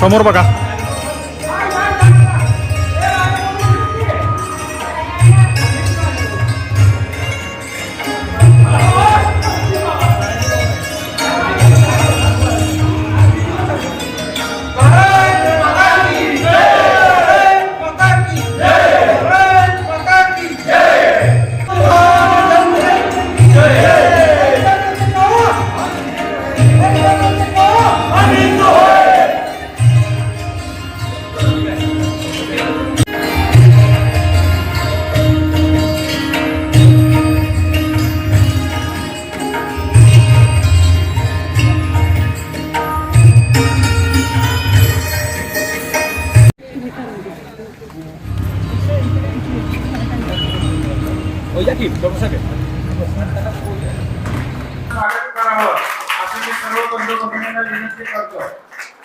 समोर बघा.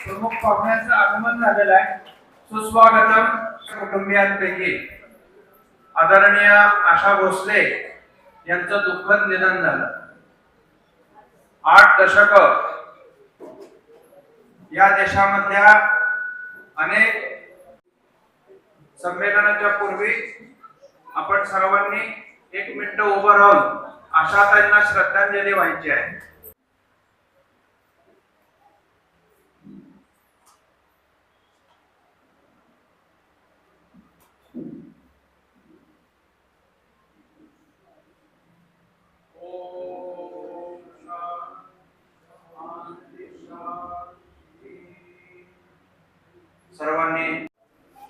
प्रमुख पाहुण्यांचं आगमन झालेलं आहे. सुस्वागतम. कुटुंबियांपैकी आदरणीय आशा भोसले यांचं दुःखद निधन झालं. 8 दशक या देशामधल्या अनेक संमेलनाच्या पूर्वी आपण सर्वांनी 1 मिनिट उभं राहून आशाताईंना श्रद्धांजली वाहायची आहे. सर्वांनी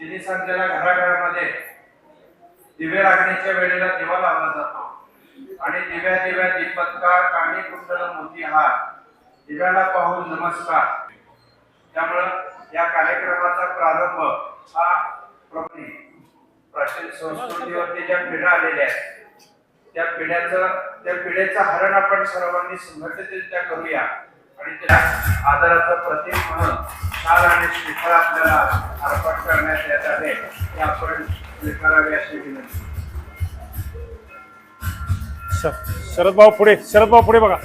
तिन्ही संख्येला घराघरामध्ये दिवे लागण्याच्या वेळेला दिवा लावला जातो आणि दिव्या दिव्या दीपत्कार काणी कुंडल मोतीहार दिव्याला पाहून नमस्कार. त्यामुळं या कार्यक्रमाचा प्रारंभ हा प्राचीन संस्कृतीवरती ज्या पिढ्या आलेल्या आहेत त्या पिढ्याचं हरण आपण सर्वांनी संघटितरित्या करूया आणि त्या आदराचं प्रतीक म्हणून शाल आणि श्रीफळ आपल्याला अर्पण करण्यात येत आहे. हे आपण स्वीकारावे अशी विनंती. शरद भाऊ पुढे बघा.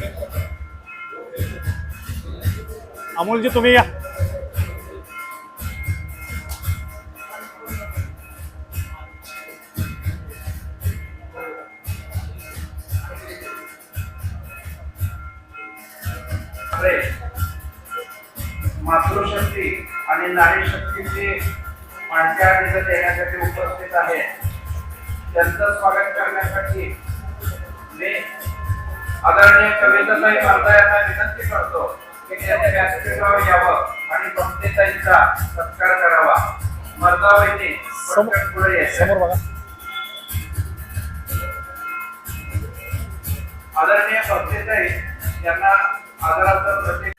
अमोलजी तुम्ही या. मातृशक्ती आणि नारी शक्तीची माणक्या तिथं देण्यासाठी उपस्थित आहे. त्यांचं स्वागत करण्यासाठी मी आदरणीय कविताताई मालदा यांना विनंती करतो की त्यांनी व्यासपीठावर यावं आणि पंक्तीताईंचा सत्कार करावा. मर्दाबाईंनी पुढे यायचं. आदरणीय पंक्तीताई यांना आदराचं प्रतीक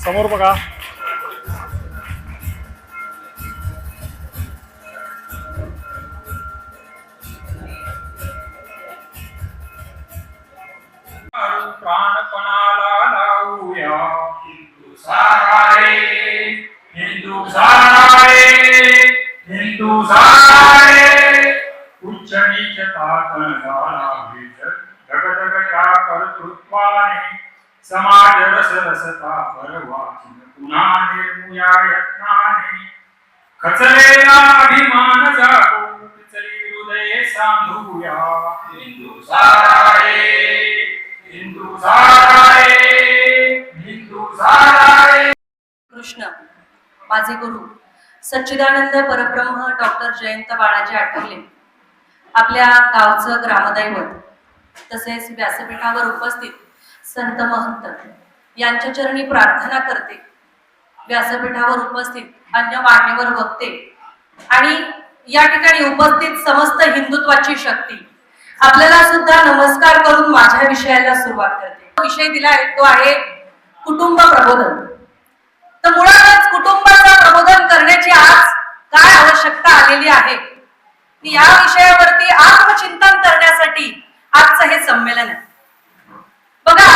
समोर बघा. प्राणपणाला लावूया हिंदू सारे, हिंदू सारे, हिंदू सारे. उच्च नीच ताकणाला ढगढगच्या कर्तृत्वाने समाज रस रसता परवाचीन पुन्हा निर्मुया यत्नाने खचलेला अभिमान जागो पिचली हृदये सांधूया. हिंदू सारे, हिंदू सारे, हिंदू सारे. कृष्ण माझे गुरु सच्चिदानंद परब्रह्म डॉक्टर जयंत बाळाजी आठवले आपल्या गावचं ग्रामदैवत तसेच व्यासपीठावर उपस्थित संत महंत यांच्या चरणी प्रार्थना करते. व्यासपीठावर उपस्थित अन्य मान्यवर वक्ते आणि या ठिकाणी उपस्थित समस्त हिंदुत्वाची शक्ती आपल्याला सुद्धा नमस्कार करून माझ्या विषयाला सुरुवात करते. विषय दिलाय तो आहे कुटुंब प्रबोधन. तर मुळातच कुटुंबाचं प्रबोधन करण्याची आज काय आवश्यकता आलेली आहे या विषयावरती आत्मचिंतन करण्यासाठी आजचं हे संमेलन आहे. बघा,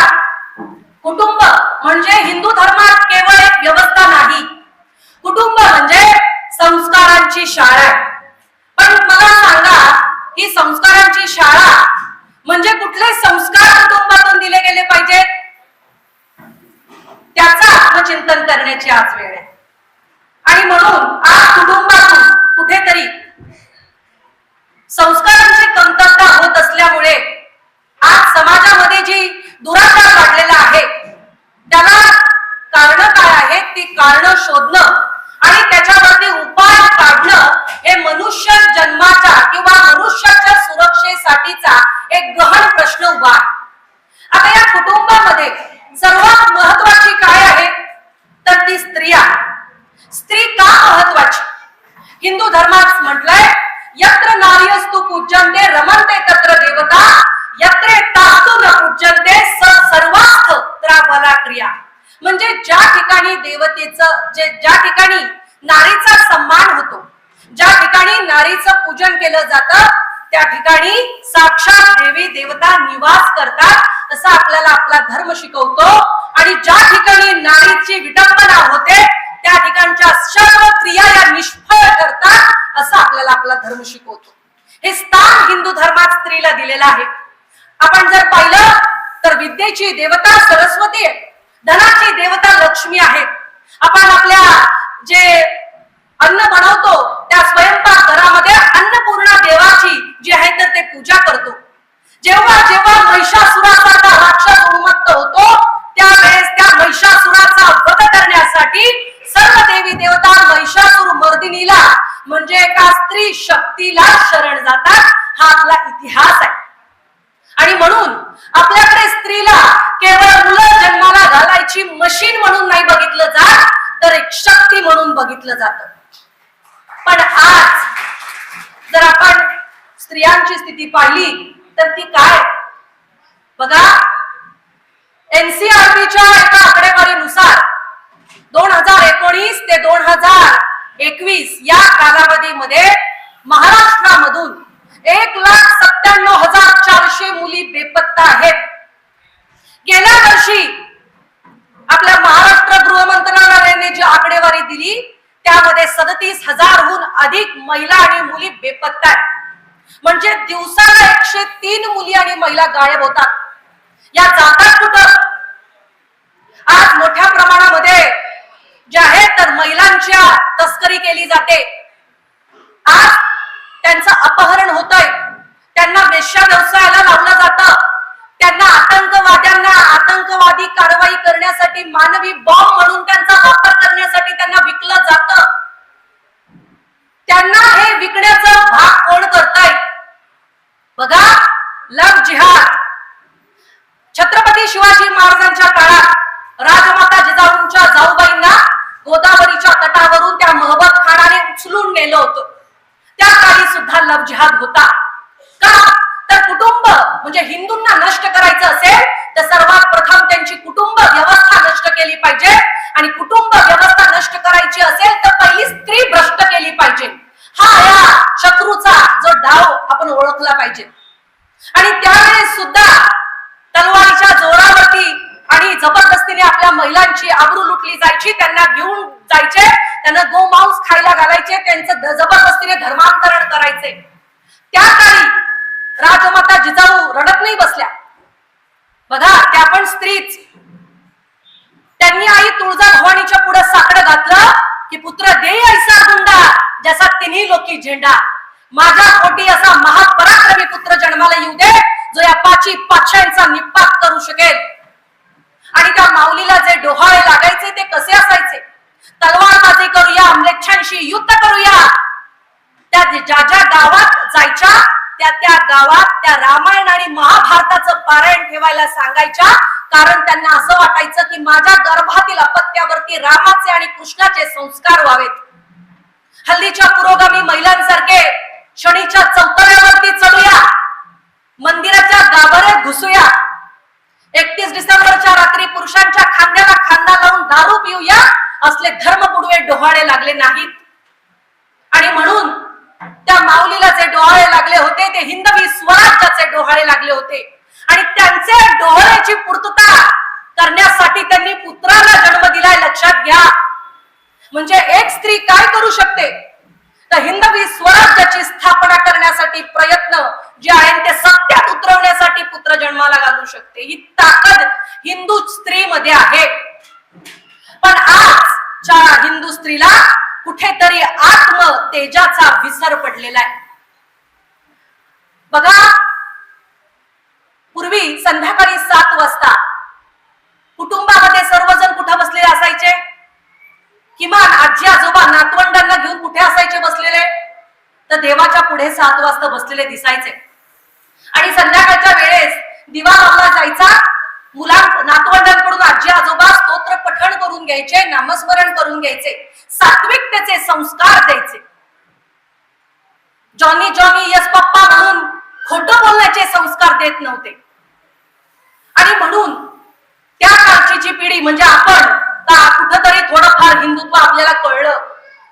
कुटुंब म्हणजे हिंदू धर्मात केवळ एक व्यवस्था नाही. कुटुंब म्हणजे संस्कारांची शाळा. पण मला सांगा, ही संस्कारांची शाळा म्हणजे कुठले संस्कार कुटुंबातून दिले गेले पाहिजेत, त्याचं आत्मचिंतन करण्याची आज वेळ आहे. आणि म्हणून आज कुटुंबातून कुठेतरी संस्कारांची कमतरता होत असल्यामुळे आज समाजामध्ये जी दुराचार वाढलेला आहे त्याला कारण काय आहेत, ती कारण शोधणं आणि त्याच्यावरती उपाय काढणं हे मनुष्य जन्माच्या किंवा मनुष्याच्या सुरक्षेसाठीचा एक गहन प्रश्न उभा आहे. आता या कुटुंबामध्ये सर्वात महत्वाची काय आहे तर ती स्त्री आहे. स्त्री का महत्वाची? हिंदू धर्मात म्हटलंय, यत्र नार्यस्तु पूज्यन्ते रमन्ते तत्र देवता, यत्रे तास्तु न पूज्यन्ते सर्वास्थ त्राबला क्रिया. म्हणजे ज्या ठिकाणी देवतेचं ज्या ठिकाणी नारीचा सन्मान होतो, ज्या ठिकाणी नारीचं पूजन केलं जातं, त्या ठिकाणी साक्षात देवी देवता निवास करतात असं आपल्याला आपला धर्म शिकवतो. आणि ज्या ठिकाणी नारीची विडंबना होते त्या ठिकाणच्या सर्व क्रिया या निष्फळ करतात असं आपल्याला आपला धर्म शिकवतो. हे स्थान हिंदू धर्मात स्त्रीला दिलेलं आहे. आपण जर पाहिलं तर विद्येची देवता सरस्वती आहे, धनाची देवता लक्ष्मी आहे. आपण आपल्या जे अन्न बनवतो त्या स्वयंपाक घरामध्ये अन्नपूर्णा देवाची जी आहे तर ते पूजा करतो. जेव्हा जेव्हा महिषासुरासारखा राक्षस उन्मत्त होतो त्यावेळेस त्या महिषासुराचा वध करण्यासाठी सर्व देवी देवता महिषासुर मर्दिनीला म्हणजे एका स्त्री शक्तीला शरण जातात. हा आपला इतिहास आहे. आणि म्हणून आपल्याकडे स्त्रीला केवळ मुलं जन्माला घालायची मशीन म्हणून नाही बघितलं जात, तर एक शक्ती म्हणून बघितलं जातं. पण आज जर आपण स्त्रियांची स्थिती पाहिली तर ती काय बघा, एनसीआरटीच्या एका आकडेवारीनुसार 2019 ते 2021 या कालावधीमध्ये महाराष्ट्रामधून 1,97,400 मुली बेपत्ता आहेत. गेल्या वर्षी आपल्या महाराष्ट्र गृह मंत्रालयाने जी आकडेवारी दिली त्यामध्ये 37,000हून अधिक महिला आणि मुली बेपत्ता आहेत. म्हणजे दिवसाला 103 मुली आणि महिला गायब होतात. या जातात कुठं? आज मोठ्या प्रमाणामध्ये जे आहे तर महिलांच्या तस्करी केली जाते. आज त्यांचं अपहरण होतंय, त्यांना वेश्या व्यवसायाला लावलं जातं, त्यांना आतंकवादी कारवाई करण्यासाठी मानवी बॉम्ब म्हणून त्यांचा वापर करण्यासाठी त्यांना विकलं जातं. त्यांना हे विकण्याचा भाग कोण करताय बघा, लव्ह जिहाद. छत्रपती शिवाजी महाराजांच्या काळात राजमाता जिजाऊंच्या जाऊबाईंना गोदावरीच्या तटावरून त्या महबत खानाने उचलून नेलं होतं. त्या काळी सुद्धा लव्ह जिहाद होता. का तर कुटुंब म्हणजे हिंदूंना नष्ट करायचं असेल तर सर्वात प्रथम त्यांची कुटुंब व्यवस्था नष्ट केली पाहिजे. आणि कुटुंब व्यवस्था नष्ट करायची असेल तर पहिली स्त्री भ्रष्ट केली पाहिजे. हा या शत्रूचा जो डाव आपण ओळखला पाहिजे. आणि त्यावेळेस सुद्धा तलवारीच्या जोरावरती आणि जबरदस्तीने आपल्या महिलांची आबरू लुटली जायची, त्यांना घेऊन जायचे, त्यांना गोमांस खायला घालायचे, त्यांचं जबरदस्तीने धर्मांतरण करायचे. त्या काळी राजमाता जिजाऊ रडत नाही बसल्या बघा, त्या पण स्त्रीच. त्यांनी आई तुळजा भवानीच्या पुढे साकडं घातलं की पुत्र देई ऐसा गुंडा जसा तिन्ही लोकी झेंडा. माझ्या पोटी असा महापराक्रमी पुत्र जन्माला येऊ दे जो या पाची पाचशांचा निपात करू शकेल. आणि त्या माऊलीला जे डोहाळे लागायचे ते कसे असायचे? तलवारबाजी करूया, म्लेच्छांशी युद्ध करूया. त्या ज्या ज्या गावात जायच्या त्या गावात त्या रामायण आणि महाभारताचं पारायण ठेवायला सांगायच्या. कारण त्यांना असं वाटायचं की माझ्या गर्भातील अपत्यावरती रामाचे आणि कृष्णाचे संस्कार व्हावेत. हल्लीच्या पुरोगामी महिलांसारखे शनीच्या चौतऱ्यावरती चढूया, मंदिराच्या गाभाऱ्यात घुसूया, 31 डिसेंबरच्या रात्री पुरुषांच्या खांद्याला खांदा लावून दारू पिऊया, असले धर्मपुडवे डोहाळे लागले नाहीत. आणि म्हणून त्या माऊलीला जे डोहाळे लागले होते ते हिंदवी स्वराज्याचे डोहाळे लागले होते. आणि त्यांचे डोहाळ्याची पूर्तता करण्यासाठी त्यांनी पुत्राला जन्म दिलाय, लक्षात घ्या. म्हणजे एक स्त्री काय करू शकते तर हिंदवी स्वराज्याची स्थापना करण्यासाठी प्रयत्न जे आहे ते सत्यात उतरवण्यासाठी पुत्र जन्माला घालू शकते, ही ताकद हिंदू स्त्रीमध्ये आहे. पण आजच्या हिंदू स्त्रीला कुठेतरी आत्म तेजाचा विसर पडलेला आहे. बघा, पूर्वी संध्याकाळी 7 वाजता कुटुंबामध्ये सर्वजण कुठे बसलेले असायचे? किमान आजी आजोबा नातवंडांना घेऊन कुठे असायचे बसलेले? तर देवाच्या पुढे 7 वाजता बसलेले दिसायचे. आणि संध्याकाळच्या वेळेस दिवा लावला जायचा, नातवंडांकडून आजी आजोबा स्तोत्र पठण करून घ्यायचे, नामस्मरण करून घ्यायचे, सात्विकतेचे संस्कार द्यायचे. जॉनी जॉनी यस पप्पा म्हणून खोटं बोलण्याचे संस्कार देत नव्हते. आणि म्हणून त्या काळची जी पिढी म्हणजे आपण कुठंतरी थोडंफार हिंदुत्व आपल्याला कळलं,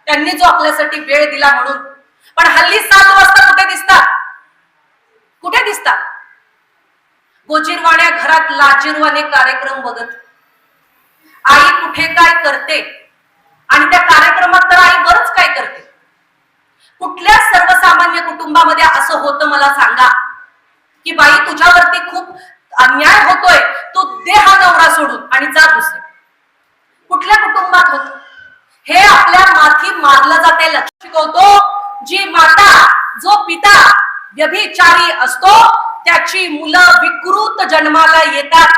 त्यांनी जो आपल्यासाठी वेळ दिला म्हणून. पण हल्ली 7 वाजता कुठे दिसतात? कुठे दिसतात? गोजीरवाण्या घरात लाजीरवाने कार्यक्रम बघत. आई कुठे काय करते आणि त्या कार्यक्रमात तर आई बरंच काय करते. कुठल्या सर्वसामान्य कुटुंबामध्ये असं होतं मला सांगा की बाई तुझ्यावरती खूप अन्याय होतोय, तू दे हा नवरा सोडून आणि जा दुसरे? कुठल्या कुटुंबात होत? हे आपल्या माथी मारलं जाते. लक्ष शिकवतो, जी माता जो पिता व्यभिचारी असतो त्याची मुलं विकृत जन्माला येतात.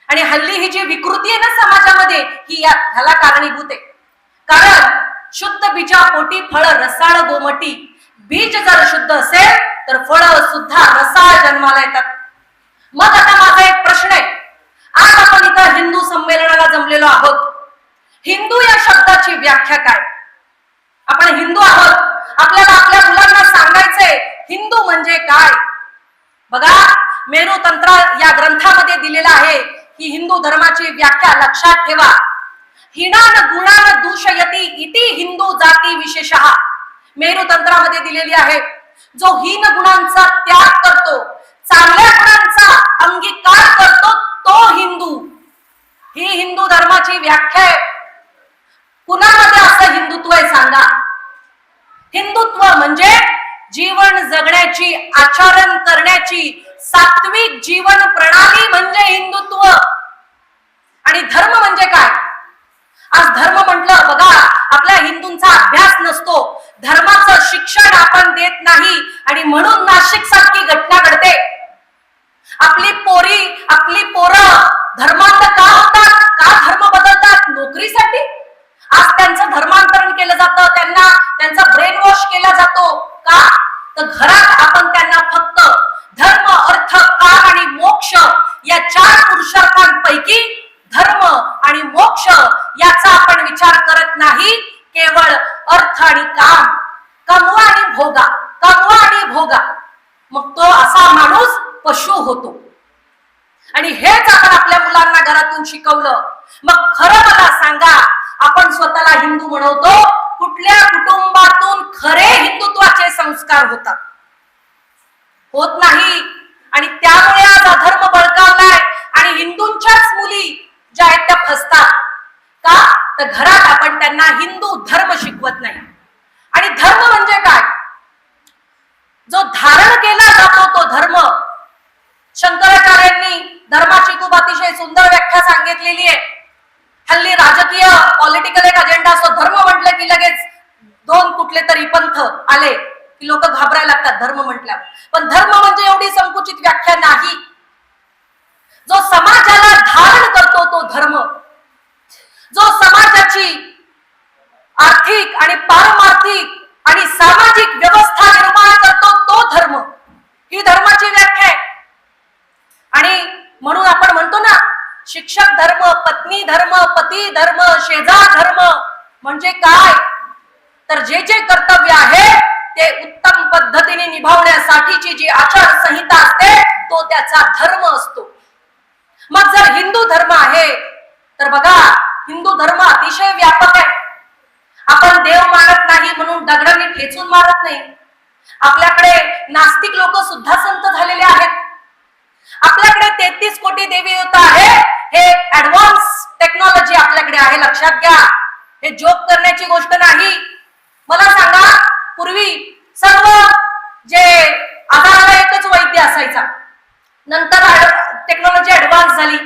आणि हल्ली ही जी विकृती आहे ना समाजामध्ये, ही ह्याला कारणीभूत आहे. कारण शुद्ध बीजापोटी फळ रसाळ गोमटी. बीज जर शुद्ध असेल तर फळ सुद्धा रसाळ जन्माला येतात. मग आता माझा एक प्रश्न आहे, आज आपण इथं हिंदू संमेलनाला जमलेलो आहोत. हिंदू या शब्दाची व्याख्या काय? आपण हिंदू आहोत, आपल्याला आपल्या मुलांना सांगायचंय हिंदू म्हणजे काय. बघा, मेरू तंत्र या ग्रंथामध्ये दिलेला आहे की हिंदू धर्माची व्याख्या लक्षात ठेवा. हिणान गुणान दूषयती इति हिंदू जाती विशेषः. मेरू तंत्रामध्ये दिलेली आहे. जो हीन गुणांचा त्याग करतो, चांगल्या गुणांचा अंगीकार करतो, तो हिंदू. ही हिंदू धर्माची व्याख्या आहे. कुणामध्ये असं हिंदुत्व आहे सांगा? हिंदुत्व म्हणजे जीवन जगण्याची, आचरण करण्याची सात्विक जीवन प्रणाली म्हणजे हिंदुत्व. आणि धर्म म्हणजे काय? आज धर्म म्हटलं, बघा, आपल्या हिंदूंचा अभ्यास नसतो, धर्माचं शिक्षण आपण देत नाही आणि म्हणून नाशिक सारखी घटना घडते. आपली पोरं धर्मांतर का होतात? का धर्म बदलतात? नोकरीसाठी. आज त्यांचं धर्मांतरण केलं जातं, त्यांचा ब्रेन वॉश केला जातो. का? तर घरात आपण त्यांना फक्त धर्म, अर्थ, काम आणि मोक्ष या 4 पुरुषार्थांपैकी धर्म आणि मोक्ष याचा आपण विचार करत नाही. केवळ अर्थ आणि काम, कमवा आणि भोगा, कमवा आणि भोगा. मग तो असा माणूस पशु होतो. आणि हेच आपण आपल्या मुलांना घरातून शिकवलं. मग खरं मला सांगा, आपण स्वतःला हिंदू म्हणवतो, कुठल्या कुटुंबातून खरे हिंदुत्वाचे संस्कार होतात? होत नाही. आणि त्यामुळे आज अधर्म बळकावलाय आणि हिंदूंच्याच मुली ज्या आहेत त्या फसतात. का? तर घरात आपण त्यांना हिंदू धर्म शिकवत नाही. आणि धर्म म्हणजे काय? जो धारण केला जातो तो धर्म. शंकराचार्यांनी धर्माची खूप अतिशय सुंदर व्याख्या सांगितलेली आहे. हल्ली राजकीय पॉलिटिकल एक अजेंडा असतो, धर्म म्हटलं की लगेच 2 कुठले तरी पंथ आले की लोक घाबरायला लागतात धर्म म्हटल्यावर. पण धर्म म्हणजे एवढी संकुचित व्याख्या नाही. जो समाजाला धारण करतो तो धर्म. जो समाजाची आर्थिक आणि पारमार्थिक आणि सामाजिक व्यवस्था निर्माण करतो तो धर्म. ही धर्माची व्याख्या आहे. आणि म्हणून आपण म्हणतो ना, शिक्षक धर्म, पत्नी धर्म, पती धर्म, शेजार धर्म. म्हणजे काय? तर जे जे कर्तव्य आहे ते उत्तम पद्धतीने निभावण्यासाठीची जी आचारसंहिता असते तो त्याचा धर्म असतो. मग जर हिंदू धर्म आहे तर बघा, हिंदू धर्म अतिशय व्यापक आहे. आपण देव मानत नाही म्हणून दगडाने ठेचून मारत नाही. आपल्याकडे नास्तिक लोक सुद्धा संत झालेले आहेत. आपल्याकडे 33 कोटी देवी देवता आहे. हे ऍडव्हान्स टेक्नॉलॉजी आपल्याकडे आहे, लक्षात घ्या. हे जोक करण्याची गोष्ट नाही. मला सांगा, पूर्वी सर्व जे आजाराला एकच वैद्य असायचा, नंतर टेक्नॉलॉजी ऍडव्हान्स झाली,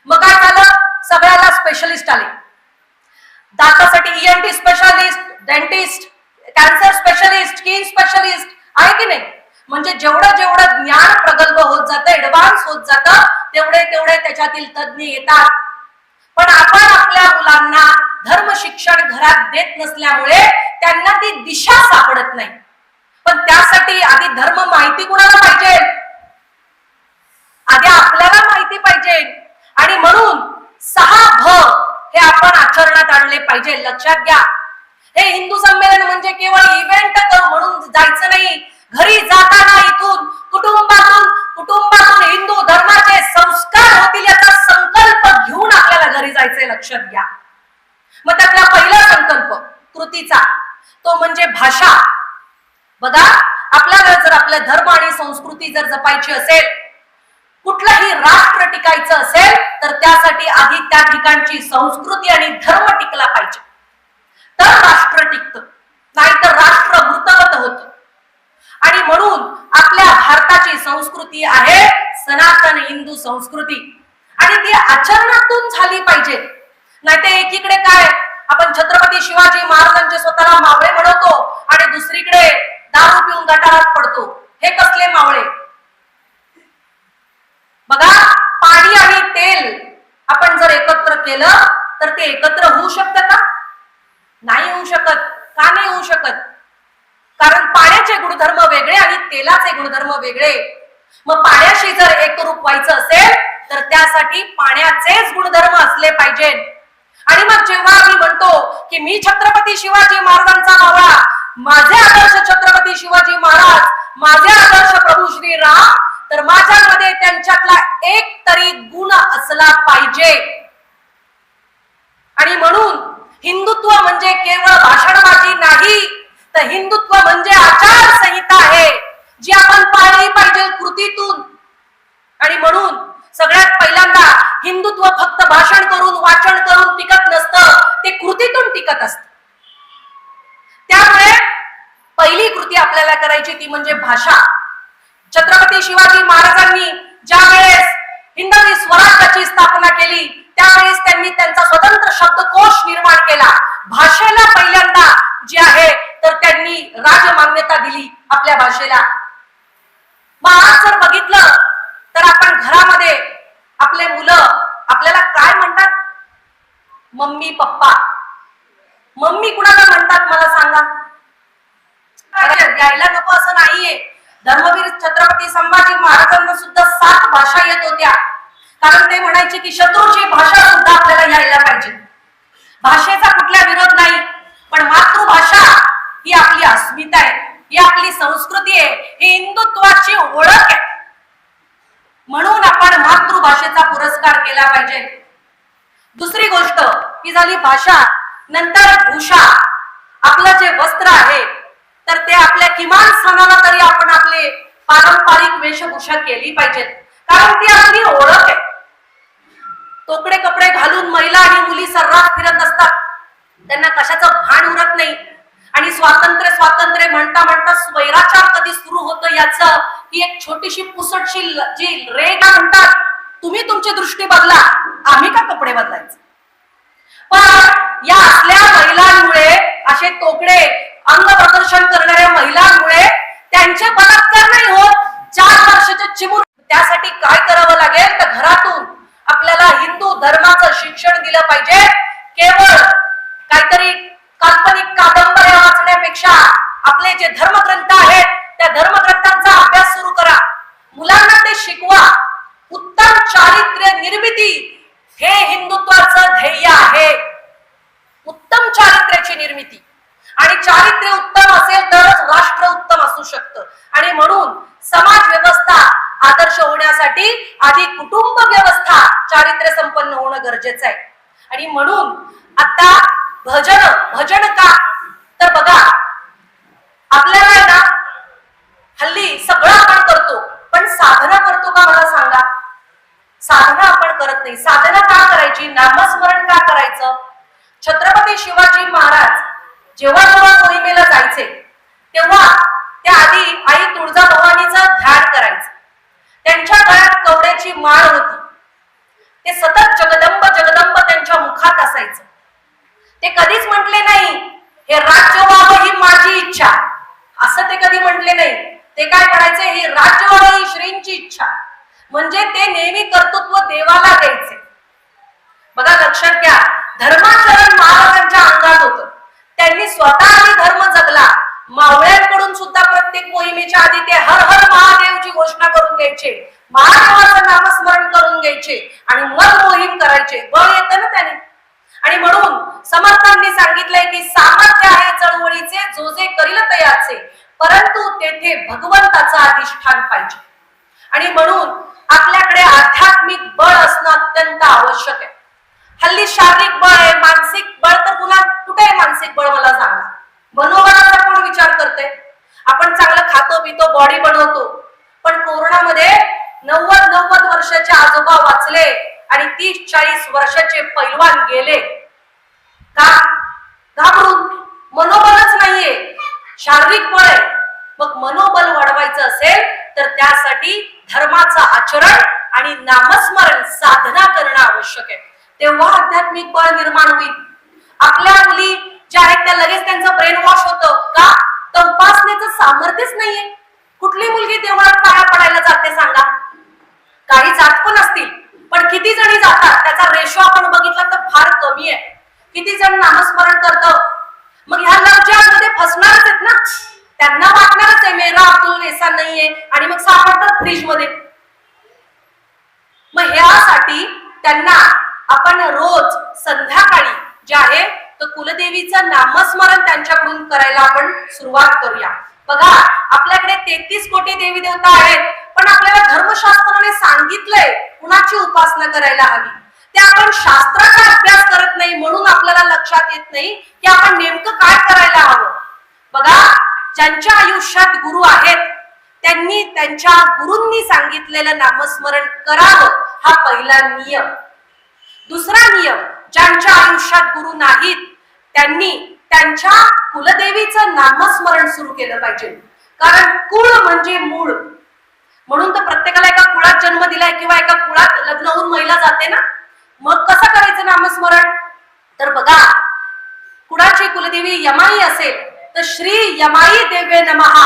मग काय झालं, सगळ्याला स्पेशलिस्ट आले. दातासाठी ENT specialist, dentist, cancer specialist, skin specialist आहे की नाही. म्हणजे जेवढं जेवढं ज्ञान प्रगल्भ होत जातं, ऍडव्हान्स होत जातं, तेवढे तेवढे त्याच्यातील तज्ज्ञ येतात. पण आपण आपल्या मुलांना धर्म शिक्षण घरात देत नसल्यामुळे त्यांना ती दिशा सापडत नाही. पण त्यासाठी आधी धर्म माहिती कुणाला पाहिजे, आधी आपल्याला माहिती पाहिजे. आणि म्हणून 6 भ हे आपण आचरणात आणले पाहिजे. लक्षात घ्या, हे हिंदू संमेलन म्हणजे केवळ इव्हेंट म्हणून जायचं नाही. घरी जाताना इथून कुटुंबातून हिंदू धर्माचे संस्कार होतील याचा संकल्प घेऊन आपल्याला घरी जायचंय. लक्षात घ्या. मग त्यातला पहिला संकल्प कृतीचा तो म्हणजे भाषा. बघा, आपल्याला जर आपला धर्म आणि संस्कृती जर जपायची असेल, कुठलंही राष्ट्र टिकायचं असेल, तर त्यासाठी आधी त्या ठिकाणची संस्कृती आणि धर्म टिकला पाहिजे, तर राष्ट्र टिकतं, नाहीतर राष्ट्र मृतवत होतं. आणि म्हणून आपल्या भारताची संस्कृती आहे सनातन हिंदू संस्कृती, आणि ती आचरणातून झाली पाहिजे. नाहीतर एकीकडे काय, आपण छत्रपती शिवाजी महाराजांचे स्वतःला मावळे म्हणतो आणि दुसरीकडे दारू पिऊन गटारात पडतो. हे कसले मावळे. बघा, पाणी आणि तेल आपण जर एकत्र केलं तर ते एकत्र होऊ शकतं का? नाही होऊ शकत. का नाही होऊ शकत? कारण पाण्याचे गुणधर्म वेगळे आणि तेलाचे गुणधर्म वेगळे. मग पाण्याशी जर एकरूप व्हायचं असेल तर त्यासाठी पाण्याचेच गुणधर्म असले पाहिजे. आणि मग जेव्हा मी म्हणतो की मी छत्रपती शिवाजी महाराजांचा मावळा, माझे आदर्श छत्रपती शिवाजी महाराज, माझे आदर्श प्रभू श्री राम, तर माझ्यामध्ये त्यांच्यातला एक तरी गुण असला पाहिजे. आणि म्हणून हिंदुत्व म्हणजे केवळ भाषणबाजी नाही, तर हिंदुत्व म्हणजे आचारसंहिता आहे जी आपण पाळली पाहिजे कृतीतून. आणि म्हणून सगळ्यात पहिल्यांदा हिंदुत्व फक्त भाषण करून वाचन करून टिकत नसतं, ते कृतीतून टिकत असतं. त्यामुळे पहिली कृती आपल्याला करायची ती म्हणजे भाषा. छत्रपती शिवाजी महाराजांनी ज्या वेळेस हिंदवी स्वराज्याची स्थापना केली त्यावेळेस त्यांनी त्यांचा स्वतंत्र शब्दकोश निर्माण केला. भाषेला पहिल्यांदा जे आहे तर त्यांनी राजमान्यता दिली आपल्या भाषेला. मग आज जर बघितलं तर आपण घरामध्ये आपले मुलं आपल्याला काय म्हणतात? Mummy papa. मम्मी कुणाला म्हणतात मला सांगा? यायला नको असं नाहीये. धर्मवीर छत्रपती संभाजी महाराजांना सुद्धा 7 भाषा येत होत्या, कारण ते म्हणायचे की शत्रूची भाषा सुद्धा आपल्याला यायला पाहिजे. भाषेचा कुठला विरोध नाही, पण मातृभाषा ही आपली अस्मिता आहे, ही आपली संस्कृती आहे, ही हिंदुत्वाची ओळख आहे. म्हणून आपण मातृभाषेचा पुरस्कार केला पाहिजे. दुसरी गोष्ट ही झाली भाषा. नंतर भूषा. आपलं जे वस्त्र आहे तर ते आपल्या किमान सणाला तरी आपण आपले पारंपरिक वेशभूषा केली पाहिजे, कारण ती आपली ओळख आहे. तोकडे कपडे घालून महिला आणि मुली सर्रास फिरत असतात, त्यांना कशाचं भान उरत नाही. आणि स्वातंत्र्य स्वातंत्र्य म्हणता म्हणता स्वैराचार कधी सुरू होतं याचं ही एक छोटीशी पुसटशी जी रेगा म्हणतात. तुम्ही तुमची दृष्टी बदला, आम्ही का कपडे बदलायचे? पण या असल्या महिलांमुळे, असे तोकडे अंग प्रदर्शन करणाऱ्या महिलांमुळे त्यांचे बलात्कार नाही होत. 4 वर्षाचे चिमूट. त्यासाठी काय करावं लागेल तर घरातून आपल्याला हिंदू धर्माचं शिक्षण दिलं पाहिजे. केवळ काहीतरी काल्पनिक कादंबऱ्या वाचण्यापेक्षा आपले जे धर्मग्रंथ आहेत त्या धर्मग्रंथांचा अभ्यास सुरू करा. मुलांना ते शिकवा. उत्तम चारित्र्य निर्मिती हे हिंदुत्वाचं ध्येय आहे. उत्तम चारित्र्याची निर्मिती. आणि चारित्र्य उत्तम असेल तरच राष्ट्र उत्तम असू शकतं. आणि म्हणून समाज व्यवस्था आदर्श होण्यासाठी आधी कुटुंब व्यवस्था चारित्र्य संपन्न होणं गरजेचं आहे. आणि म्हणून आता भजन का तर बघा, आपल्याला ना हल्ली सगळं आपण करतो, पण साधना करतो का मला सांगा? साधना आपण करत नाही. साधना का करायची? नामस्मरण का करायचं? छत्रपती शिवाजी महाराज जेव्हा जेव्हा मोहिमेला तेव्हा त्या आधी आई तुळजाभवानीचं ध्यान करायचं. त्यांच्या गळ्यात कवड्याची माळ होती. ते सतत जगदंब जगदंब त्यांच्या मुखात असायचं. ते कधीच म्हटले नाही हे राज्य व्हावं ही माझी इच्छा, असं ते कधी म्हटले नाही. ते काय करायचे, हे राज्य व्हावं ही श्रींची इच्छा. म्हणजे ते नेहमी कर्तृत्व देवाला द्यायचे. बघा लक्षात घ्या, धर्माचरण महाराजांच्या अंगात होतं. त्यांनी स्वतः आधी धर्म जगला. मावळ्यांकडून सुद्धा प्रत्येक मोहिमेच्या आधी ते हर हर महादेवची घोषणा करून घ्यायचे, महादेवाचं नामस्मरण करून घ्यायचे आणि मग मोहीम करायचे. बळ येतं ना त्याने. आणि म्हणून समर्थांनी सांगितलंय की सामर्थ्य आहे चळवळीचे, जो जे करील तयाचे, परंतु तेथे भगवंताचं अधिष्ठान पाहिजे. आणि म्हणून आपल्याकडे आध्यात्मिक बळ असणं अत्यंत आवश्यक आहे. हल्ली शारीरिक बळ आहे, मानसिक बळ तर पुन्हा कुठे आहे मानसिक बळ मला सांगा. मनोबळाचा कोण विचार करते? आपण चांगलं खातो पितो, बॉडी बनवतो, पण कोरोनामध्ये 90 वर्षाचे आजोबा वाचले आणि 30-40 वर्षाचे पैलवान गेले. का? घाबरून. मनोबलच नाहीये, शारीरिक बळ आहे. मग मनोबल वाढवायचं असेल तर त्यासाठी धर्माचं आचरण आणि नामस्मरण साधना करणं आवश्यक आहे. तेव्हा आध्यात्मिक बळ निर्माण होईल. आपल्या मुली ज्या आहेत त्या लगेच त्यांचं ब्रेन वॉश होतं. का? तर उपासनेचं सामर्थ्यच नाहीये. कुठली मुलगी देवळात पाया पडायला जाते सांगा? काही जात पण असतील, पण किती जणी जातात त्याचा रेशो आपण बघितला तर फार कमी आहे. किती जण नामस्मरण करतं? मग ह्या लफ्जामध्ये फसणारच आहेत ना, त्यांना वाटणारच आहे मेरा अब्दुल वेसा नाहीये आणि मग सापडतात फ्रीज मध्ये. मग ह्यासाठी त्यांना आपण रोज संध्याकाळी जे आहे तर कुलदेवीचं नामस्मरण त्यांच्याकडून करायला आपण सुरुवात करूया. बघा आपल्याकडे 33 कोटी देवी देवता आहेत, पण आपल्याला धर्मशास्त्राने सांगितलंय कुणाची उपासना करायला हवी. ते आपण शास्त्राचा अभ्यास करत नाही म्हणून आपल्याला लक्षात येत नाही की आपण नेमकं काय करायला हवं. बघा ज्यांच्या आयुष्यात गुरु आहेत त्यांनी त्यांच्या गुरूंनी सांगितलेलं नामस्मरण करावं, हा पहिला नियम. दुसरा नियम, ज्यांच्या आयुष्यात गुरु नाहीत त्यांनी त्यांच्या कुलदेवीचं नामस्मरण सुरू केलं पाहिजे. कारण कुळ म्हणजे मूळ. म्हणून तर प्रत्येकाला एका कुळात जन्म दिलाय किंवा एका कुळात लग्न होऊन महिला जाते ना. मग कसं करायचं नामस्मरण? तर बघा, कुणाची कुलदेवी यमाई असेल तर श्री यमाई देवे नमः.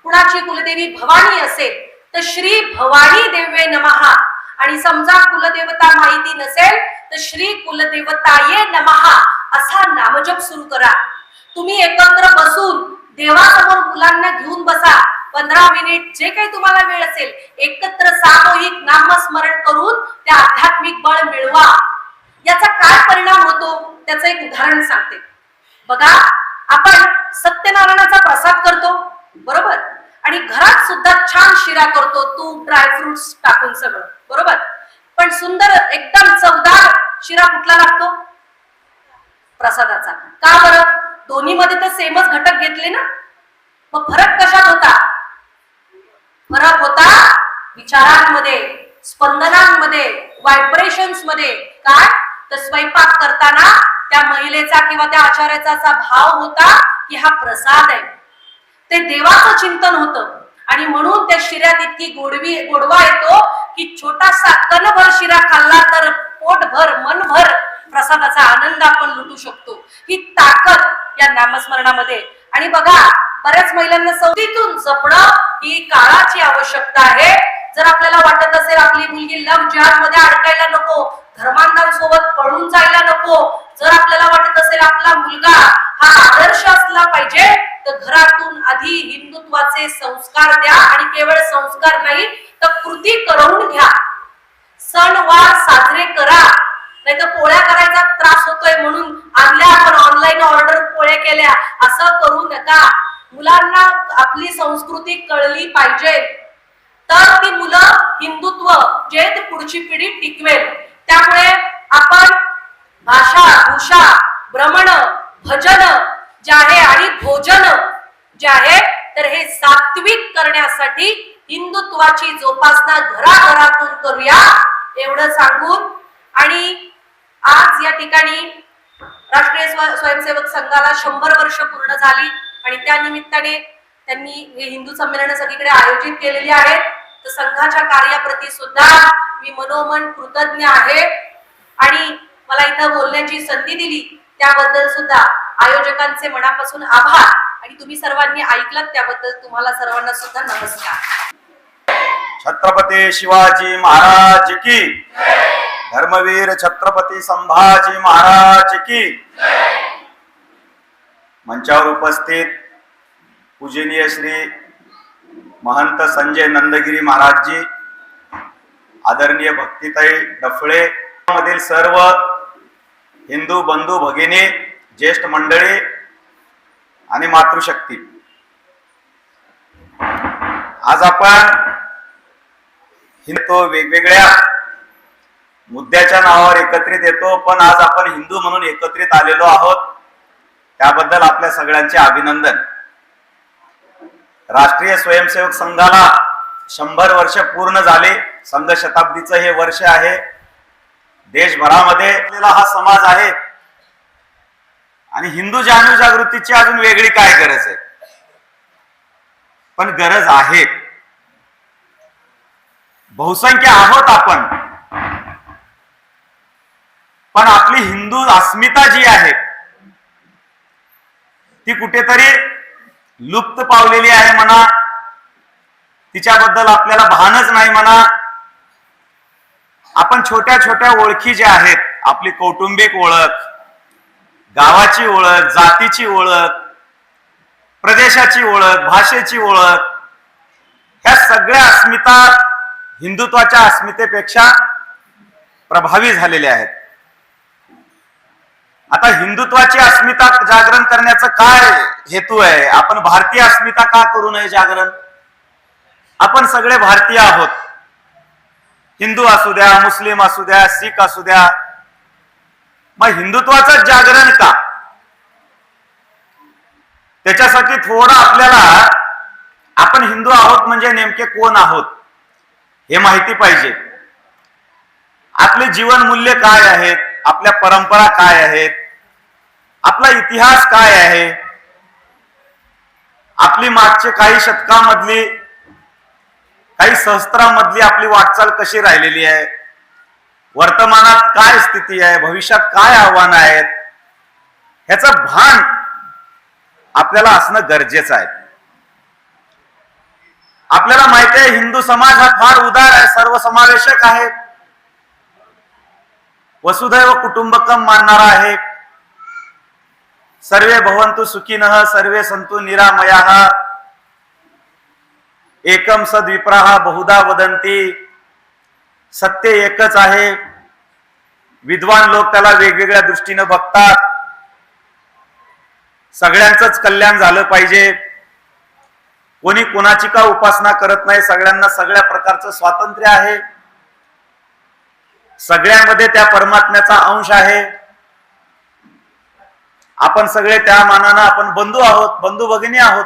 कुणाची कुलदेवी भवानी असेल तर श्री भवानी देवे नमः. आणि समजा कुलदेवता माहिती नसेल तर श्री कुलदेवताये नमः असा नामजप सुरू करा. तुम्ही एकत्र बसून देवासमोर मुलांना घेऊन बसा. 15 मिनिट जे काही तुम्हाला वेळ असेल एकत्र सामूहिक नामस्मरण करून ते आध्यात्मिक बळ मिळवा. याचा काय परिणाम होतो त्याचं एक उदाहरण सांगते. बघा आपण सत्यनारायणाचा प्रसाद करतो बरोबर, आणि घरात सुद्धा छान शिरा करतो, तूप ड्रायफ्रुट्स टाकून सगळं बरोबर. पण सुंदर एकदम चवदार शिरा कुठला लागतो? प्रसादाचा. का बरं? दोन्ही मध्ये तर सेमच घटक घेतले ना. मग फरक कशात होता? फरक होता विचारांमध्ये, स्पंदनांमध्ये, व्हायब्रेशन्स मध्ये. काय? तर स्वयंपाक करताना त्या महिलेचा किंवा त्या आचार्याचा असा भाव होता की हा प्रसाद आहे, ते देवाचं चिंतन होतं. आणि म्हणून त्या शिऱ्यात इतकी गोडवा येतो की छोटासा कणभर शिरा खाल्ला तर पोटभर मनभर प्रसादाचा आनंद आपण लुटू शकतो. ही ताकद या नामस्मरणामध्ये. आणि बघा बऱ्याच महिलांना सवयीतून जपणं ही काळाची आवश्यकता आहे. जर आपल्याला वाटत असेल आपली मुलगी लव्ह जिहाद मध्ये अडकायला नको, धर्मांधांसोबत पळून जायला नको, जर आपल्याला वाटत असेल आपला मुलगा हा आदर्श असला पाहिजे, तर घरातून आधी हिंदुत्वाचे संस्कार द्या. आणि केवळ संस्कार नाही तर कृती करवून घ्या. सणवार साजरे करा. नाही तर पोळ्या करायचा त्रास होतोय म्हणून आणल्या आपण ऑनलाईन ऑर्डर पोळ्या केल्या, असं करू नका. मुलांना आपली संस्कृती कळली पाहिजे, तर ती मुलं हिंदुत्व जे ते पुढची पिढी टिकवेल. त्यामुळे आपण भाषा भूषा भ्रमण भजन जे आहे आणि भोजन जे आहे तर हे सात्विक करण्यासाठी हिंदुत्वाची जोपासना घराघरातून करूया एवढं सांगून. आणि आज या ठिकाणी राष्ट्रीय स्वयंसेवक संघाला 100 वर्ष पूर्ण झाली. आणि त्या निमित्ताने त्यांनी हे हिंदू संमेलन सगळीकडे आयोजित केलेली आहेत. तर संघाच्या कार्याप्रती सुद्धा मी मनोमन कृतज्ञ आहे आणि मला इथं बोलण्याची संधी दिली त्याबद्दल सुद्धा आयोजकांचे मनापासून आभार आणि तुम्ही सर्वांनी ऐकलात त्याबद्दल तुम्हाला सर्वांना सुद्धा नमस्कार. छत्रपती शिवाजी महाराज की, धर्मवीर छत्रपती संभाजी महाराज की. मंचावर उपस्थित पूजनीय श्री महंत संजय नंदगिरी महाराजजी, आदरणीय भक्तिताई डफळे मधील सर्व हिंदू बंधू भगिनी, ज्येष्ठ मंडळी आणि मातृशक्ती, आज आपण वेगवेगळ्या मुद्द्याच्या नावावर एकत्रित येतो, पण आज आपण हिंदू म्हणून एकत्रित आलेलो आहोत, त्याबद्दल आपल्या सगळ्यांचे अभिनंदन. राष्ट्रीय स्वयंसेवक संघाला 100 वर्ष पूर्ण झाले. संघ शताब्दीचं हे वर्ष आहे. देशभरामध्ये हा समाज आहे आणि हिंदू जाणीव जागृतीची अजून वेगळी काय गरज आहे, पण गरज आहे. बहुसंख्य आहोत आपण, पण आपली हिंदू अस्मिता जी आहे ती कुठेतरी लुप्त पावलेली आहे म्हणा. तिच्याबद्दल आपल्याला भानच नाही म्हणा. आपण छोट्या छोट्या ओळखी ज्या आहेत, आपली कौटुंबिक ओळख, गावाची ओळख, जातीची ओळख, प्रदेशाची ओळख, भाषेची ओळख, ह्या सगळ्या अस्मिता हिंदुत्वाच्या अस्मितेपेक्षा प्रभावी झालेल्या आहेत. आता हिंदुत्वाची अस्मिता जागरण करण्याचं काय हेतू आहे? आपण भारतीय अस्मिता का करू नये जागरण? आपण सगळे भारतीय आहोत. हिंदू असू द्या, मुस्लिम असू द्या, सिख असू द्या, मग हिंदुत्वाचं जागरण का? त्याच्यासाठी थोडं आपल्याला आपण हिंदू आहोत म्हणजे नेमके कोण आहोत हे माहिती पाहिजे. आपले जीवन मूल्य काय आहेत, आपल्या परंपरा काय आहेत, आपला इतिहास काय आहे, आपली मागचे काही शतकामधली, काही सहस्त्रामधली आपली वाटचाल कशी राहिलेली आहे, वर्तमानात काय स्थिती आहे, भविष्यात काय आव्हानं आहेत, ह्याचं भान आपल्याला असणं गरजेचं आहे. आपल्याला माहिती आहे हिंदू समाज हा फार उदार आहे, सर्वसमावेशक आहे, वसुधैव कुटुंबकम मानणारा आहे. सर्वे भवन्तु सुखिनः सर्वे सन्तु निरामयाः एकम सद्विप्राः बहुधा वदन्ति. सत्य एकच आहे. विद्वान लोक त्याला वेगवेगळ्या दृष्टीने बघतात. सगळ्यांचंच कल्याण झालं पाहिजे, कोणी कोणाची का उपासना करत नाही, सगळ्यांना सगळ्या प्रकारचं स्वातंत्र्य आहे, सगळ्यांमध्ये त्या परमात्म्याचा अंश आहे. आपण सगळे त्या मानानं आपण बंधू आहोत, बंधू भगिनी आहोत,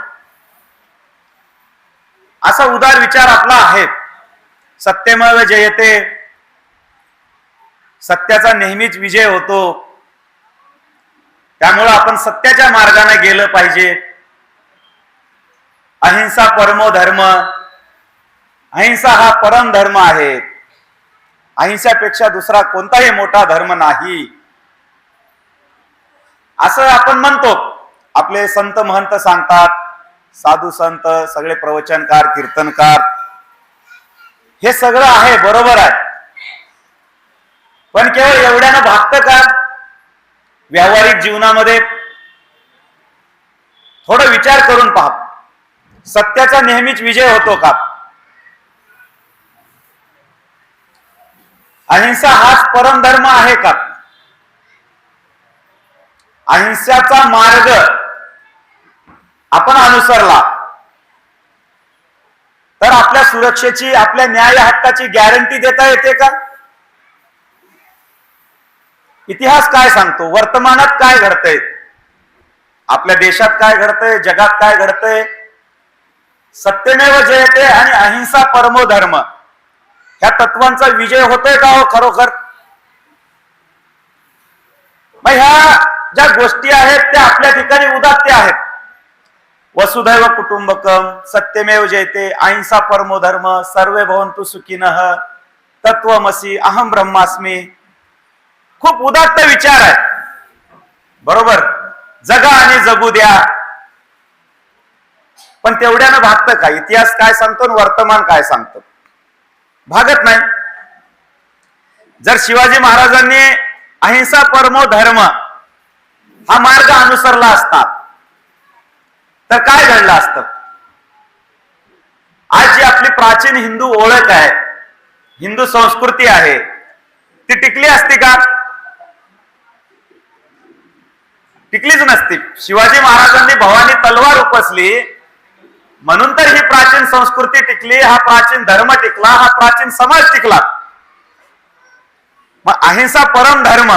असा उदार विचार आपला आहे. सत्यमेव जयते, सत्याचा नेहमीच विजय होतो. त्यामुळे आपण सत्याच्या मार्गाने गेलं पाहिजे. अहिंसा परमो धर्म, अहिंसा हा परम धर्म आहे. अहिंसापेक्षा दुसरा कोणताही मोठा धर्म नाही असं आपण म्हणतो. आपले संत महंत सांगतात, साधू संत, सगळे प्रवचनकार, कीर्तनकार, हे सगळं आहे, बरोबर आहे. पण केवळ एवढ्यानं भागतं का? व्यावहारिक जीवनामध्ये थोडं विचार करून पहा, सत्याचा नेहमीच विजय होतो का? अहिंसा हाच परम धर्म आहे का? अहिंसाचा मार्ग आपण अनुसरला तर आपल्या सुरक्षेची, आपल्या न्याय हक्काची गॅरंटी देता येते का? इतिहास काय सांगतो? वर्तमानात काय घडतंय, आपल्या देशात काय घडतंय, जगात काय घडतंय? सत्यमेव जयते आणि अहिंसा परमो धर्म ह्या तत्वांचा विजय होतोय का हो खरोखर? मग ह्या ज्या गोष्टी आहेत त्या आपल्या ठिकाणी उदात्त आहेत. वसुधैव कुटुंबकम, सत्यमेव जयते, अहिंसा परमो धर्म, सर्वे भवन्तु सुखिनः, तत्वमसी, अहम ब्रह्मास्मी. खूप उदात्त विचार आहेत. बरोबर, जगा आणि जगू द्या. पण तेवढ्यानं भागतं का? इतिहास काय सांगतो आणि वर्तमान काय सांगतो? भागत नाही. जर शिवाजी महाराजांनी अहिंसा परमो धर्म हा मार्ग अनुसरला असता तर काय घडलं असतं? आज जी आपली प्राचीन हिंदू ओळख आहे, हिंदू संस्कृती आहे, ती टिकली असती का? टिकलीच नसती. शिवाजी महाराजांनी भवानी तलवार उपसली म्हणून तर ही प्राचीन संस्कृती टिकली, हा प्राचीन धर्म टिकला, हा प्राचीन समाज टिकला. मग अहिंसा परम धर्म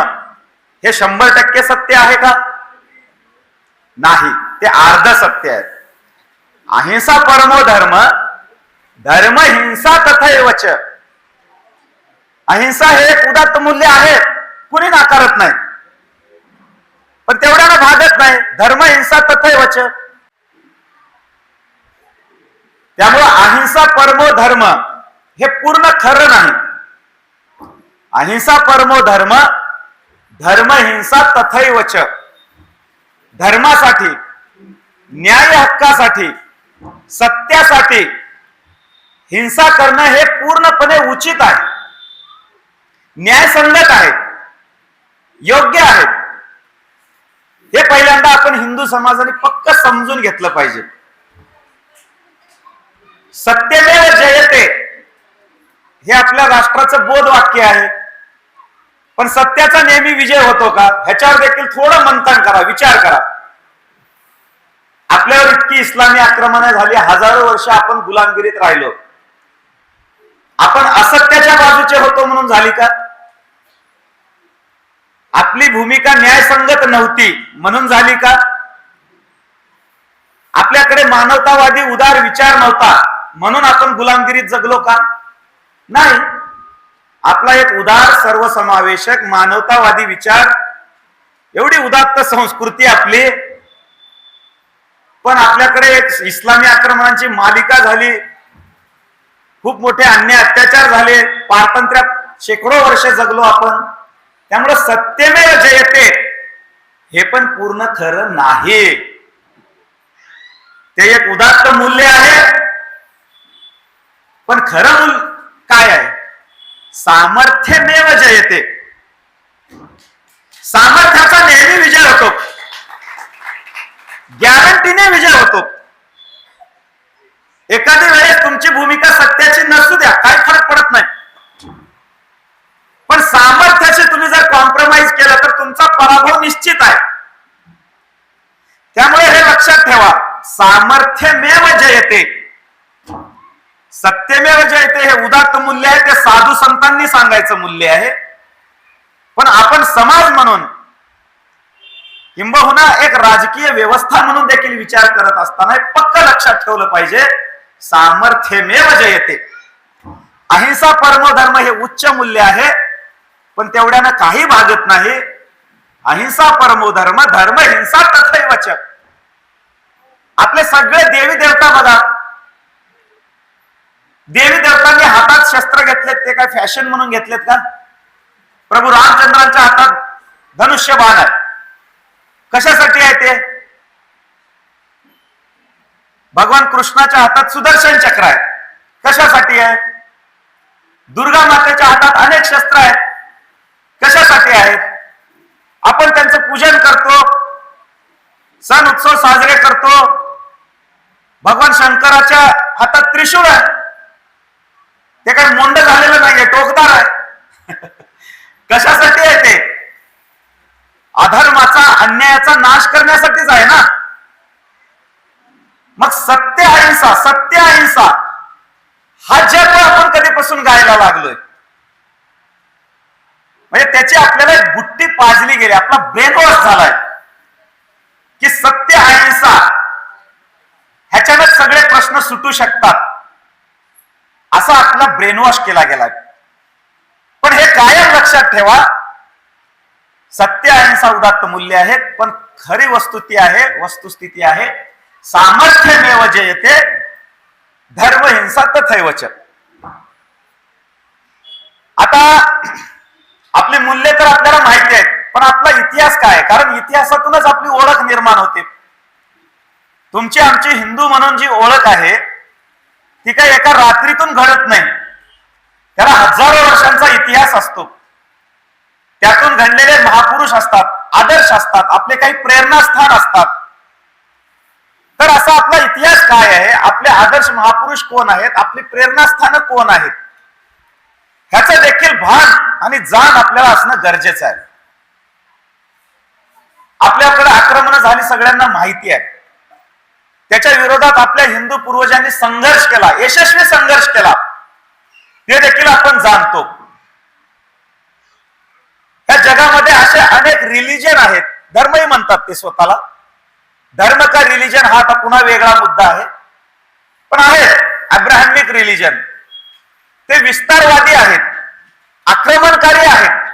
हे 100% सत्य आहे का? नाही, ते अर्ध सत्य आहे. अहिंसा परमो धर्म, धर्म हिंसा तथैवच. अहिंसा हे एक उदात्त मूल्य आहे, कुणी नाकारत नाही. पण तेवढ्यानं भागत नाही. धर्म हिंसा तथैवच. त्यामुळे अहिंसा परमो धर्म हे पूर्ण खरं नाही. अहिंसा परमो धर्म, धर्म हिंसा तथैवच. धर्मासाठी, न्याय हक्कासाठी, सत्यासाठी हिंसा करणं हे पूर्णपणे उचित आहे, न्यायसंगत आहे, योग्य आहे. हे पहिल्यांदा आपण हिंदू समाजाने पक्क समजून घेतलं पाहिजे. सत्यमेव जयते हे आपल्या राष्ट्राचं बोध वाक्य आहे. पण सत्याचा नेहमी विजय होतो का? ह्याच्यावर देखील थोडं मंथन करा, विचार करा. आपल्यावर इतकी इस्लामी आक्रमणे झाली, हजारो वर्ष आपण गुलामगिरीत राहिलो. आपण असत्याच्या बाजूचे होतो म्हणून झाली का? आपली भूमिका न्यायसंगत नव्हती म्हणून झाली का? आपल्याकडे मानवतावादी उदार विचार नव्हता म्हणून आपण गुलामगिरीत जगलो का? नाही. आपला एक उदार, सर्वसमावेशक, मानवतावादी विचार, एवढी उदात्त संस्कृती आपली, पण आपल्याकडे एक इस्लामी आक्रमणांची मालिका झाली, खूप मोठे अन्याय अत्याचार झाले, पारतंत्र्यात शेकडो वर्ष जगलो आपण. त्यामुळे सत्यमेव जयते हे पण पूर्ण खरं नाही. ते एक उदात्त मूल्य आहे, पण खरं मूल्य काय आहे? सामर्थ्यमेव जयते. सामर्थ्याचा नेहमी विजय होतो, गॅरंटीने विजय होतो. एखादी वेळेस तुमची भूमिका सत्याची नसू द्या, काही फरक पडत नाही. पण सामर्थ्याशी तुम्ही जर कॉम्प्रोमाइज केलं तर तुमचा पराभव निश्चित आहे. त्यामुळे हे लक्षात ठेवा, सामर्थ्यमेव जयते, सत्यमेव जयते हे उदात्त मूल्य आहे. ते साधू संतांनी सांगायचं मूल्य आहे. पण आपण समाज म्हणून, किंबहुना एक राजकीय व्यवस्था म्हणून देखील विचार करत असताना पक्क लक्षात ठेवलं पाहिजे, सामर्थ्यमेव जयते. अहिंसा परमो धर्म हे उच्च मूल्य आहे, पण तेवढ्यानं काही भागत नाही. अहिंसा परमो धर्म, धर्म हिंसा तथैवच. आपले सगळे देवी देवता बघा, देवी देवतांनी हातात शस्त्र घेतलेत, ते काय फॅशन म्हणून घेतलेत का? प्रभू रामचंद्रांच्या हातात धनुष्य बाण आहे. कशासाठी आहे ते? भगवान कृष्णाच्या हातात सुदर्शन चक्र आहे. कशासाठी आहे? दुर्गा मातेच्या हातात अनेक शस्त्र आहेत. कशासाठी आहेत? आपण त्यांचं पूजन करतो, सण उत्सव साजरे करतो. भगवान शंकराच्या हातात त्रिशूळ आहे. ते काही मोंड झालेलं नाहीये, टोकदार आहे. कशासाठी आहे ते? अधर्माचा, अन्यायाचा नाश करण्यासाठीच आहे ना. मग सत्य अहिंसा, सत्य अहिंसा हा जप आपण कधीपासून गायला लागलोय? म्हणजे त्याची आपल्याला एक बुट्टी पाजली गेली, आपला ब्रेन वॉश झालाय की सत्य अहिंसा ह्याच्यानं सगळे प्रश्न सुटू शकतात, असा आपला ब्रेन वॉश केला गेलाय. पण हे कायम लक्षात ठेवा, सत्य अहिंसा उदात्त मूल्य आहेत, पण खरी वस्तुस्थिती आहे सामर्थ्यमेव जयते धर्म हिंसा तथैव च. आता आपली मूल्य तर आपल्याला माहिती आहेत, पण आपला इतिहास काय आहे? कारण इतिहासातूनच आपली ओळख निर्माण होते. तुमची आमची हिंदू म्हणून जी ओळख आहे ती काही एका रात्रीतून घडत नाही. त्याला हजारो वर्षांचा इतिहास असतो. त्यातून घडलेले महापुरुष असतात, आदर्श असतात, आपले काही प्रेरणास्थान असतात. तर असा आपला इतिहास काय आहे, आपले आदर्श महापुरुष कोण आहेत, आपली प्रेरणास्थान कोण आहेत, ह्याचं देखील भान आणि जाण आपल्याला असणं गरजेचं आहे. आपल्याकडे आक्रमण झाली सगळ्यांना माहिती आहे. त्याच्या विरोधात आपल्या हिंदू पूर्वजांनी संघर्ष केला, यशस्वी संघर्ष केला, ते देखील आपण जाणतो. या जगामध्ये असे अनेक रिलिजन आहेत, धर्मही म्हणतात ते स्वतःला. धर्म का रिलिजन हा आता पुन्हा वेगळा मुद्दा आहे, पण आहेत अब्राहमिक रिलिजन. ते विस्तारवादी आहेत, आक्रमणकारी आहेत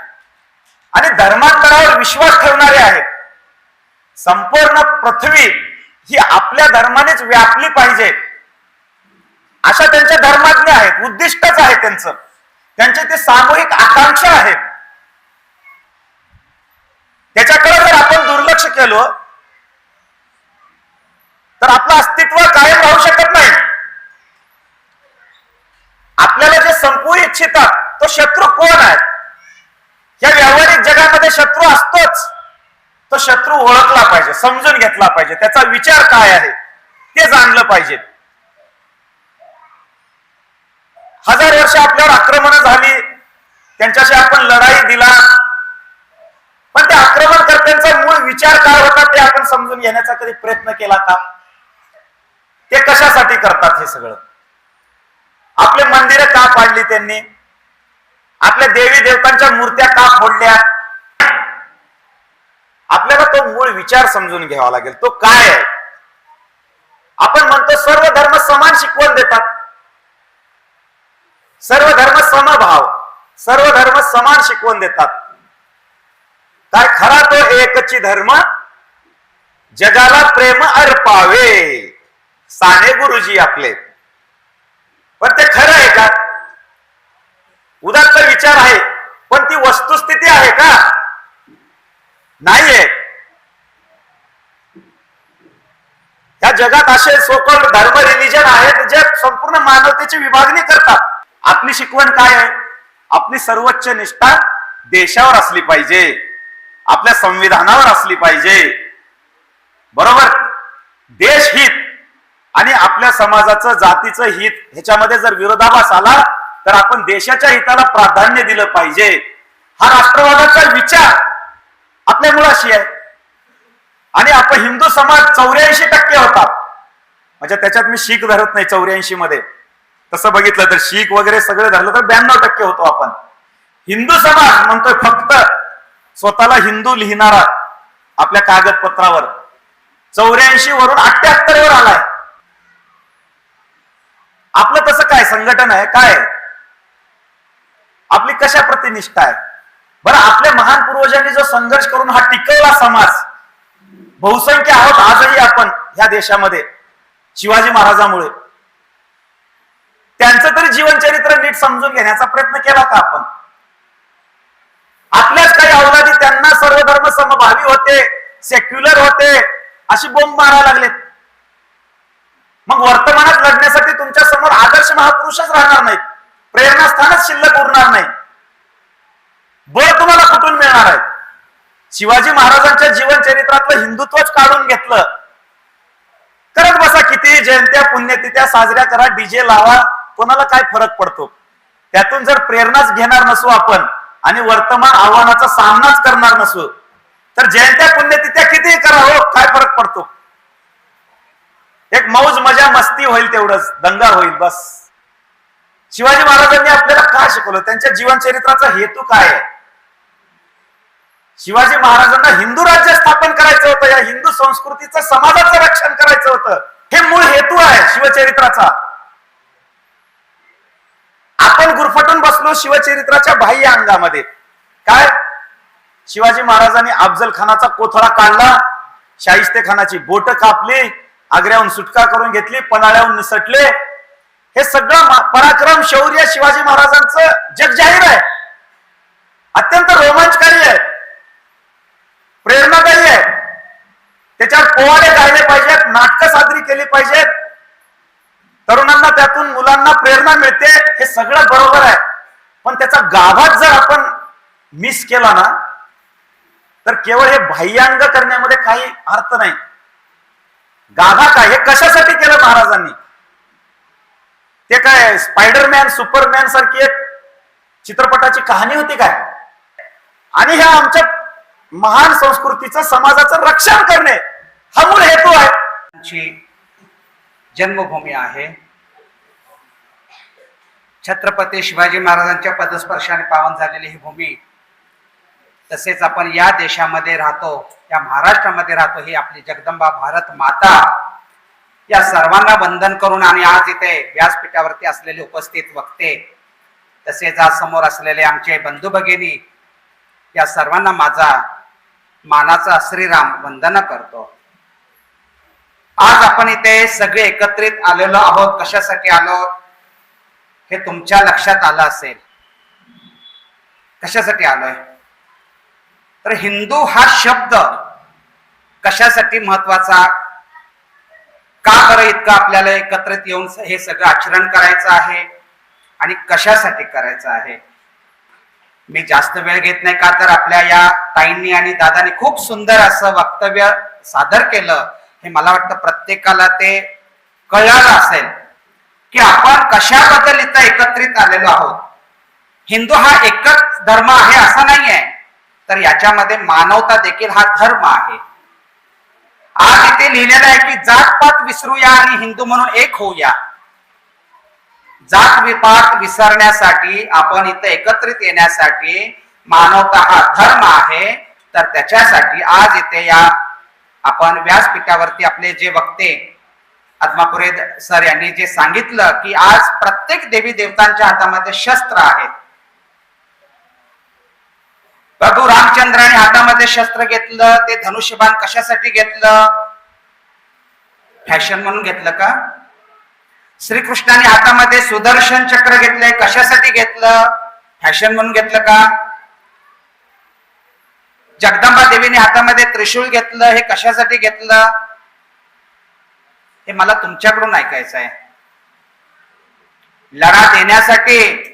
आणि धर्मांतरावर विश्वास ठेवणारे आहेत. संपूर्ण पृथ्वी ही आपल्या धर्मानेच व्यापली पाहिजे अशा त्यांचे धर्मज्ञ आहेत, उद्दिष्टच आहे त्यांचं. त्यांचे ते सामूहिक आकांक्षा आहेत. त्याच्याकडे जर आपण दुर्लक्ष केलं तर आपलं अस्तित्व कायम राहू शकत नाही. आपल्याला जे संपवू इच्छितात तो शत्रू कोण आहे? या व्यावहारिक जगामध्ये शत्रू असतोच. तो शत्रू ओळखला पाहिजे, समजून घेतला पाहिजे, त्याचा विचार काय आहे ते जाणलं पाहिजे. हजार वर्ष आपल्यावर आक्रमण झाली, त्यांच्याशी आपण लढाई दिला, पण त्या आक्रमणकर्त्यांचा मूळ विचार काय होता ते आपण समजून घेण्याचा कधी प्रयत्न केला का? ते कशासाठी करतात हे सगळं? आपले मंदिरं का पाडली त्यांनी? आपल्या देवी देवतांच्या मूर्त्या का फोडल्या? आपल्याला तो मूळ विचार समजून घ्यावा लागेल. तो काय आहे? आपण म्हणतो सर्व धर्म समान शिकवण देतात, सर्व धर्म समभाव, सर्व धर्म समान शिकवण देतात. काय खरा तो एकची धर्म जगाला प्रेम अर्पावे, साने गुरुजी आपले. पण ते खरं आहे का? उदात्त विचार आहे, पण ती वस्तुस्थिती आहे का? नाहीये. या जगात असे सोकॉल्ड धर्म रिलिजन आहेत जे संपूर्ण मानवतेची विभागणी करतात. आपली शिकवण काय आहे? आपली सर्वोच्च निष्ठा देशावर असली पाहिजे, आपल्या संविधानावर असली पाहिजे. बरोबर? देशहित आणि आपल्या समाजाचं जातीचं हित ह्याच्यामध्ये जर विरोधाभास आला तर आपण देशाच्या हिताला प्राधान्य दिलं पाहिजे. हा राष्ट्रवादाचा विचार आपल्या मुळाशी आहे. आणि आपण हिंदू समाज 84% होता, म्हणजे त्याच्यात मी शीख धरत नाही 84 मध्ये. तसं बघितलं तर शीख वगैरे सगळे धरलं तर 92% होतो आपण. हिंदू समाज म्हणतोय फक्त स्वतःला हिंदू लिहिणारा आपल्या कागदपत्रावर 84 वरून 78 वर आलाय. आपलं तसं काय संघटन आहे? काय आपली कशा प्रति निष्ठा आहे? बरं, आपल्या महान पूर्वजांनी जो संघर्ष करून हा टिकवला समाज, बहुसंख्य आहोत आजही आपण ह्या देशामध्ये शिवाजी महाराजांमुळे. त्यांचं तरी जीवनचरित्र नीट समजून घेण्याचा प्रयत्न केला का आपण? आपल्याच काही अवलादी त्यांना सर्वधर्म समभावी होते, सेक्युलर होते अशी बोंब मारायला लागलेत. मग वर्तमानात लढण्यासाठी तुमच्या समोर आदर्श महापुरुषच राहणार नाहीत, प्रेरणास्थानच शिल्लक उरणार नाही. बळ तुम्हाला कुठून मिळणार आहे? शिवाजी महाराजांच्या जीवनचरित्रातलं हिंदुत्वच काढून घेतलं. करत बसा, किती जयंत्या पुण्यतिथ्या साजऱ्या करा, डीजे लावा, कोणाला काय फरक पडतो? त्यातून जर प्रेरणाच घेणार नसू आपण आणि वर्तमान आव्हानाचा सामनाच करणार नसू तर जयंत्या पुण्यतिथ्या किती करा, हो काय फरक पडतो? एक मौज मजा मस्ती होईल, तेवढंच दंगा होईल बस. शिवाजी महाराजांनी आपल्याला काय शिकवलं? त्यांच्या जीवनचरित्राचा हेतू काय आहे? शिवाजी महाराजांना हिंदू राज्य स्थापन करायचं होतं, या हिंदू संस्कृतीचं समाजाचं रक्षण करायचं होतं. हे मूळ हेतू आहे शिवचरित्राचा. आपण गुरफटून बसलो शिवचरित्राच्या बाह्य अंगामध्ये. काय? शिवाजी महाराजांनी अफजल खानाचा कोथळा काढला, शाहिस्ते खानाची बोट कापली आग्र्याहून सुटका करून घेतली, पन्हाळ्याहून निसटले. हे सगळं पराक्रम शौर्य शिवाजी महाराजांचं जग जाहीर आहे. अत्यंत रोमांचकारी आहे, प्रेरणादायी आहे. त्याच्यावर पोवाडे गायले पाहिजेत, नाटकं साजरी केली पाहिजेत, तरुणांना त्यातून मुलांना प्रेरणा मिळते. हे सगळं बरोबर आहे, पण त्याचा गाभा जर आपण मिस केला ना तर केवळ हे बाह्यांग करण्यामध्ये काही अर्थ नाही. गाभा काय, हे कशासाठी केलं महाराजांनी? ते काय स्पायडरमॅन सुपरमॅन सारखी एक चित्रपटाची कहाणी होती काय? आणि ह्या आमच्या महान संस्कृतीचं समाजाचं रक्षण करणे हा मूळ हेतू आहे. जन्मभूमी आहे. छत्रपती शिवाजी महाराजांच्या पदस्पर्शाने पावन झालेली ही भूमी, तसेच आपण या देशामध्ये राहतो, या महाराष्ट्रामध्ये राहतो, ही आपली जगदंबा भारत माता, या सर्वांना वंदन करून आणि आज इथे व्यासपीठावरती असलेले उपस्थित वक्ते, तसेच आज समोर असलेले आमचे बंधू भगिनी, या सर्वांना माझा मानाचा श्रीराम वंदना करतो. आज आपण इथे सगळे एकत्रित आलेलो आहोत. कशासाठी आलो हे तुमच्या लक्षात आलं असेल. कशासाठी आलोय? तर हिंदू हा शब्द कशासाठी महत्वाचा, का बरं इतकं आपल्याला एकत्रित येऊन हे सगळं आचरण करायचं आहे आणि कशासाठी करायचं आहे? मी जास्त वेळ घेत नाही, का तर आपल्या या ताईंनी आणि दादांनी खूप सुंदर असं वक्तव्य सादर केलं. हे मला वाटतं प्रत्येकाला ते कळलं असेल की आपण कशाबद्दल इथं एकत्रित आलेलो आहोत. हिंदू हा एकच धर्म आहे असा नाही आहे, तर याच्यामध्ये मानवता देखील हा धर्म आहे. आज इथे लिहिलेलं आहे की जातपात विसरूया आणि हिंदू म्हणून एक होऊया. जात विपात विसरण्यासाठी, आपण इथं एकत्रित येण्यासाठी मानवता हा धर्म आहे. तर त्याच्यासाठी आज इथे या आपण व्यासपीठावरती आपले जे वक्ते आत्मापुरे सर यांनी जे सांगितलं की आज प्रत्येक देवी देवतांच्या हातामध्ये शस्त्र आहेत. प्रभू रामचंद्राने हातामध्ये शस्त्र घेतलं, ते धनुष्यबाण कशासाठी घेतलं? फॅशन म्हणून घेतलं का? श्रीकृष्णाने हातामध्ये सुदर्शन चक्र घेतलंय, कशासाठी घेतलं? फॅशन म्हणून घेतलं का? जगदंबा देवीने हातामध्ये त्रिशूळ घेतलं, हे कशासाठी घेतलं? हे मला तुमच्याकडून ऐकायचं आहे. लढा देण्यासाठी,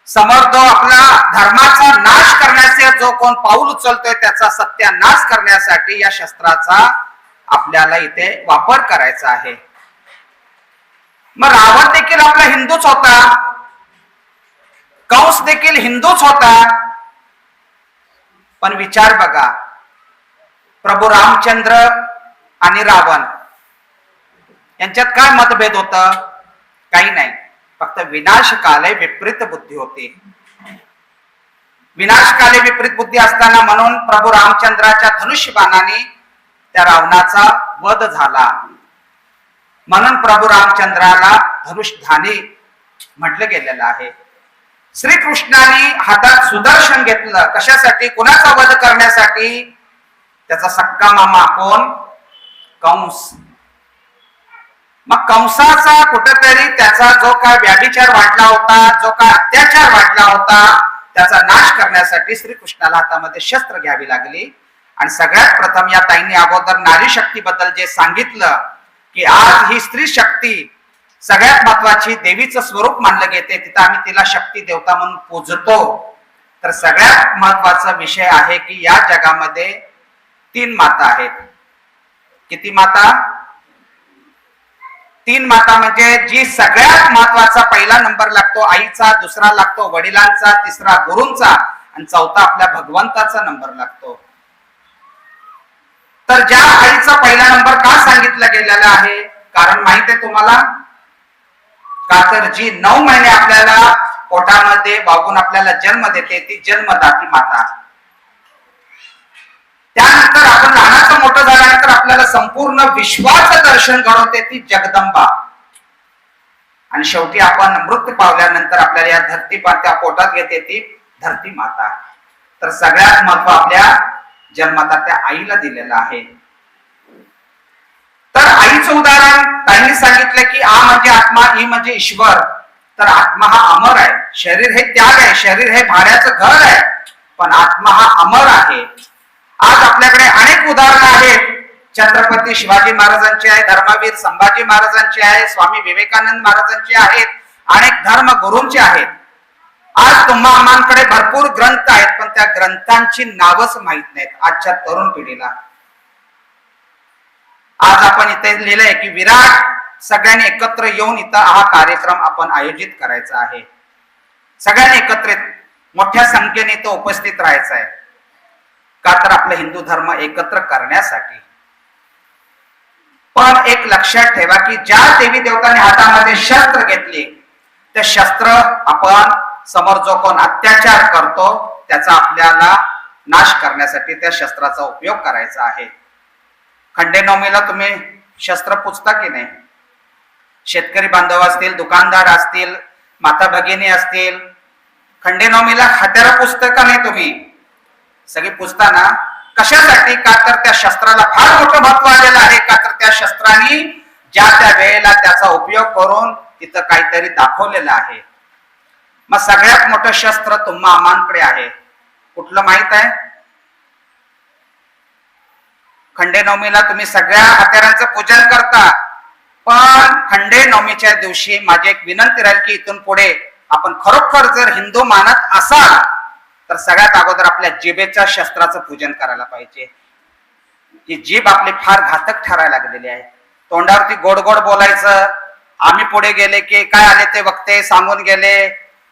समोर जो आपला धर्माचा नाश करण्याचे जो कोण पाऊल उचलतोय त्याचा सत्यानाश करण्यासाठी या शस्त्राचा आपल्याला इथे वापर करायचा आहे. मग रावण देखील आपला हिंदूच होता, कंस देखील हिंदूच होता. पण विचार बघा, प्रभू रामचंद्र आणि रावण यांच्यात काय मतभेद होत? काही नाही, फक्त विनाशकाले विपरीत बुद्धी होती. विनाशकाले विपरीत बुद्धी असताना म्हणून प्रभू रामचंद्राच्या धनुष्यबाणाने त्या रावणाचा वध झाला. म्हणून प्रभू रामचंद्राला धनुष्यधानी म्हटलं गेलेलं आहे. श्रीकृष्णाने हातात सुदर्शन घेतलं, कशासाठी? कुणाचा वध करण्यासाठी? त्याचा सक्का मामा कोण? कंस. मग कंसाचा कुठेतरी त्याचा जो काय व्याभिचार वाढला होता, जो काय अत्याचार वाढला होता, त्याचा नाश करण्यासाठी श्रीकृष्णाला हातामध्ये शस्त्र घ्यावी लागली. आणि सगळ्यात प्रथम या ताईंनी अगोदर नारी शक्तीबद्दल जे सांगितलं की आज ही स्त्री शक्ती सगळ्यात महत्वाची देवीचं स्वरूप मानलं गेते, तिथं आम्ही तिला शक्ती देवता म्हणून पूजतो. तर सगळ्यात महत्वाचा विषय आहे की या जगामध्ये 3 माता आहेत. किती माता? 3 माता, म्हणजे जी सगळ्यात महत्वाचा पहिला नंबर लागतो आईचा, दुसरा लागतो वडिलांचा, तिसरा गुरूंचा आणि चौथा आपल्या भगवंताचा नंबर लागतो. तर ज्या आईचा पहिला नंबर का सांगितला गेलेला आहे? कारण माहित आहे तुम्हाला, का तर जी 9 महिने आपल्याला पोटामध्ये वागून आपल्याला जन्म देते ती जन्मदाती माता. त्यानंतर आपण लहानाचं मोठं झाल्यानंतर आपल्याला संपूर्ण विश्वाचं दर्शन घडवते ती जगदंबा. आणि शेवटी आपण मृत्यू पावल्यानंतर आपल्याला या धरती त्या पोटात घेते ती धरती माता. तर सगळ्यात महत्व आपल्या जन्माता त्या आईला दिलेलं आहे. तर आई आईचं उदाहरण ताईंनी सांगितलं की आ म्हणजे आत्मा, ई म्हणजे ईश्वर. तर आत्मा हा अमर आहे, शरीर हे त्याग आहे, शरीर हे भाड्याचं घर आहे, पण आत्मा हा अमर आहे. आज आपल्याकडे अनेक उदाहरणं आहेत. छत्रपती शिवाजी महाराजांचे आहे, धर्मवीर संभाजी महाराजांचे आहे, स्वामी विवेकानंद महाराजांचे आहेत, अनेक धर्मगुरूंचे आहेत. आज तुम्हा आम्हांकडे भरपूर ग्रंथ आहेत, पण त्या ग्रंथांची नावच माहित नाहीत आजच्या तरुण पिढीला. आज आपण इथे लिहिलंय की विराट सगळ्यांनी एकत्र येऊन इथं हा कार्यक्रम आपण आयोजित करायचा आहे. सगळ्यांनी एकत्रित मोठ्या संख्येने इथं उपस्थित राहायचं आहे. का तर आपला हिंदू धर्म एकत्र करण्यासाठी. पण एक लक्षात ठेवा की ज्या देवी देवतांनी हातामध्ये शस्त्र घेतले, ते शस्त्र आपण समोर जो कोण अत्याचार करतो त्याचा आपल्याला नाश करण्यासाठी त्या शस्त्राचा उपयोग करायचा आहे. खंडेनवमीला तुम्ही शस्त्र पुजता की नाही? शेतकरी बांधव असतील, दुकानदार असतील, माता भगिनी असतील, खंडेनवमीला हत्यारं पुजता का नाही तुम्ही? सगळी पुजता ना? कशासाठी? का तर त्या शस्त्राला फार मोठं महत्व आलेलं आहे. का तर त्या शस्त्राने ज्या त्या वेळेला त्याचा उपयोग करून तिथं काहीतरी दाखवलेलं आहे. मग सगळ्यात मोठं शस्त्र तुम्हा आम्हांकडे आहे. कुठलं माहित आहे? खंडेनवमीला तुम्ही सगळ्या हत्यारांचं पूजन करता, पण खंडेनवमीच्या दिवशी माझी एक विनंती राहील की इथून पुढे आपण खरोखर जर हिंदू मानत असाल तर सगळ्यात अगोदर आपल्या जिभेच्या शस्त्राचं पूजन करायला पाहिजे. ही जीभ आपली फार घातक ठरायला लागलेली आहे. तोंडावरती गोड गोड बोलायचं, आम्ही पुढे गेले की काय आले ते वक्ते सांगून गेले,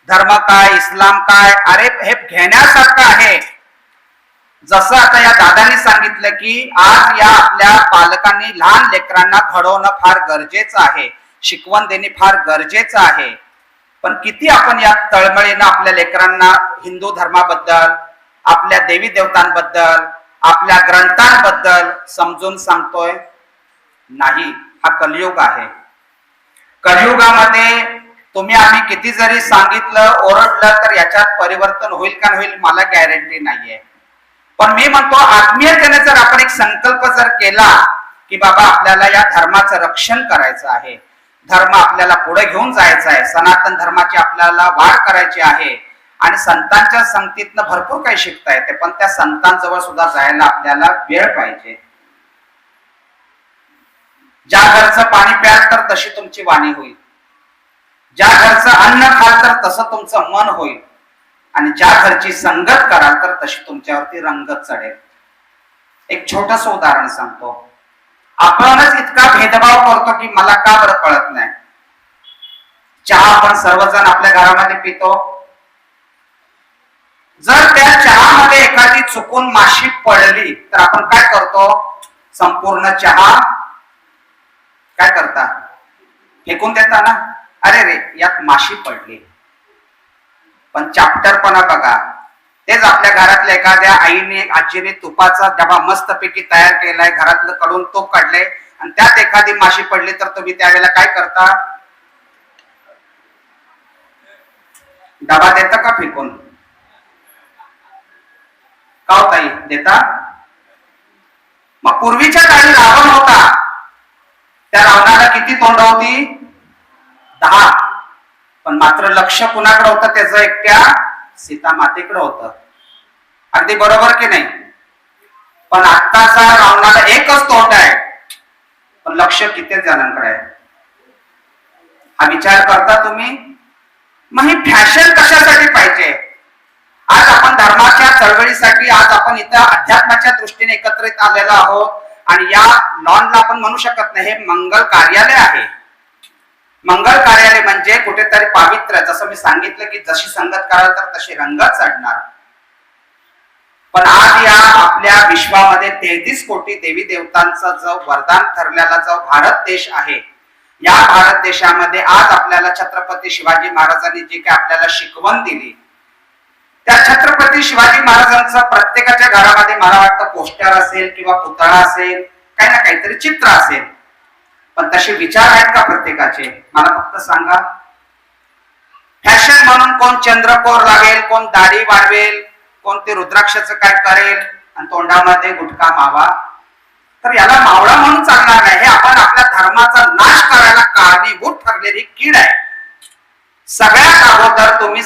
धर्म काय, इस्लाम काय. अरे हे घेण्यासारखं आहे. जसं आता या दादांनी सांगितलं की आज या आपल्या पालकांनी लहान लेकरांना घडवणं फार गरजेचं आहे, शिकवण देणे फार गरजेचं आहे. पण किती आपण या तळमळीनं आपल्या लेकरांना हिंदू धर्माबद्दल, आपल्या देवी देवतांबद्दल, आपल्या ग्रंथांबद्दल समजून सांगतोय? नाही. हा कलियुग आहे. कलियुगामध्ये तुम्ही आम्ही किती जरी सांगितलं, ओरडलं तर याच्यात परिवर्तन होईल का होईल मला गॅरंटी नाहीये. पण मी म्हणतो आत्मीयतेने जर आपण एक संकल्प जर केला की बाबा आपल्याला या धर्माचं रक्षण करायचं आहे, धर्म आपल्याला पुढे घेऊन जायचा आहे, सनातन धर्माची आपल्याला वाढ करायची आहे आणि संतांच्या संगतीतनं भरपूर काही शिकता येते, पण त्या संतांजवळ सुद्धा जायला आपल्याला वेळ पाहिजे. ज्या घरचं पाणी प्याल तर तशी तुमची वाणी होईल, ज्या घरचं अन्न खाल तर तसं तुमचं मन होईल, आणि ज्या घरची संगत कराल तर तशी तुमच्यावरती रंगत चढेल. एक छोटस उदाहरण सांगतो. आपणच इतका भेदभाव करतो की मला का बरं कळत नाही. चहा आपण सर्वजण आपल्या घरामध्ये पितो. जर त्या चहामध्ये एखादी चुकून माशी पडली तर आपण काय करतो? संपूर्ण चहा काय करता? फेकून देता ना? अरे रे यात माशी पडली. पण चॅप्टरपणा बघा. तेच आपल्या घरातल्या एखाद्या आईने आजीने तुपाचा डबा मस्तपैकी तयार केलाय, घरातलं कडून तूप काढले आणि त्यात एखादी माशी पडली तर तुम्ही त्यावेळेला काय करता? डबा देता का फेकून? का हो ताई देता? मग पूर्वीच्या काळी रावण होता, त्या रावणाला किती तोंड होती? 10. पण मात्र लक्ष कुणाकडे होतं? त्याचं एकट्या सीता मातेकडे होतं. अगदी बरोबर की नाही? पण आत्ताचा रावणाला एकच तोंड आहे, पण लक्ष किती जणांकडे आहे? हा विचार करता तुम्ही? मग ही फॅशन कशासाठी पाहिजे? आज आपण धर्माच्या चळवळीसाठी आज आपण इथं अध्यात्माच्या दृष्टीने एकत्रित आलेलो आहोत आणि या लॉनला आपण म्हणू शकत नाही, हे मंगल कार्यालय आहे. मंगल कार्यालय म्हणजे कुठेतरी पावित्र्य. जसं मी सांगितलं की जशी संगत कराल तर तशी रंगत चढणार. पण आज या आपल्या विश्वामध्ये 33 कोटी देवी देवतांचा जो वरदान ठरलेला जो भारत देश आहे, या भारत देशामध्ये आज आपल्याला छत्रपती शिवाजी महाराजांनी जी काही आपल्याला शिकवण दिली, त्या छत्रपती शिवाजी महाराजांचं प्रत्येकाच्या घरामध्ये मला वाटतं पोस्टर असेल किंवा पुतळा असेल, काही ना काहीतरी चित्र असेल. पण तसे विचार आहेत का प्रत्येकाचे? मला फक्त सांगा. फॅशन म्हणून कोण चंद्रकोर लागेल, कोण दाढी वाढवेल, कोण ते रुद्राक्षाचं काय करेल आणि तोंडामध्ये गुटखा मावा. तर याला मावळा म्हणून चालणार नाही. हे आपण आपल्या धर्माचा नाश करायला कारणीभूत ठरलेली कीड आहे. सगळ्यात अगोदर तुम्ही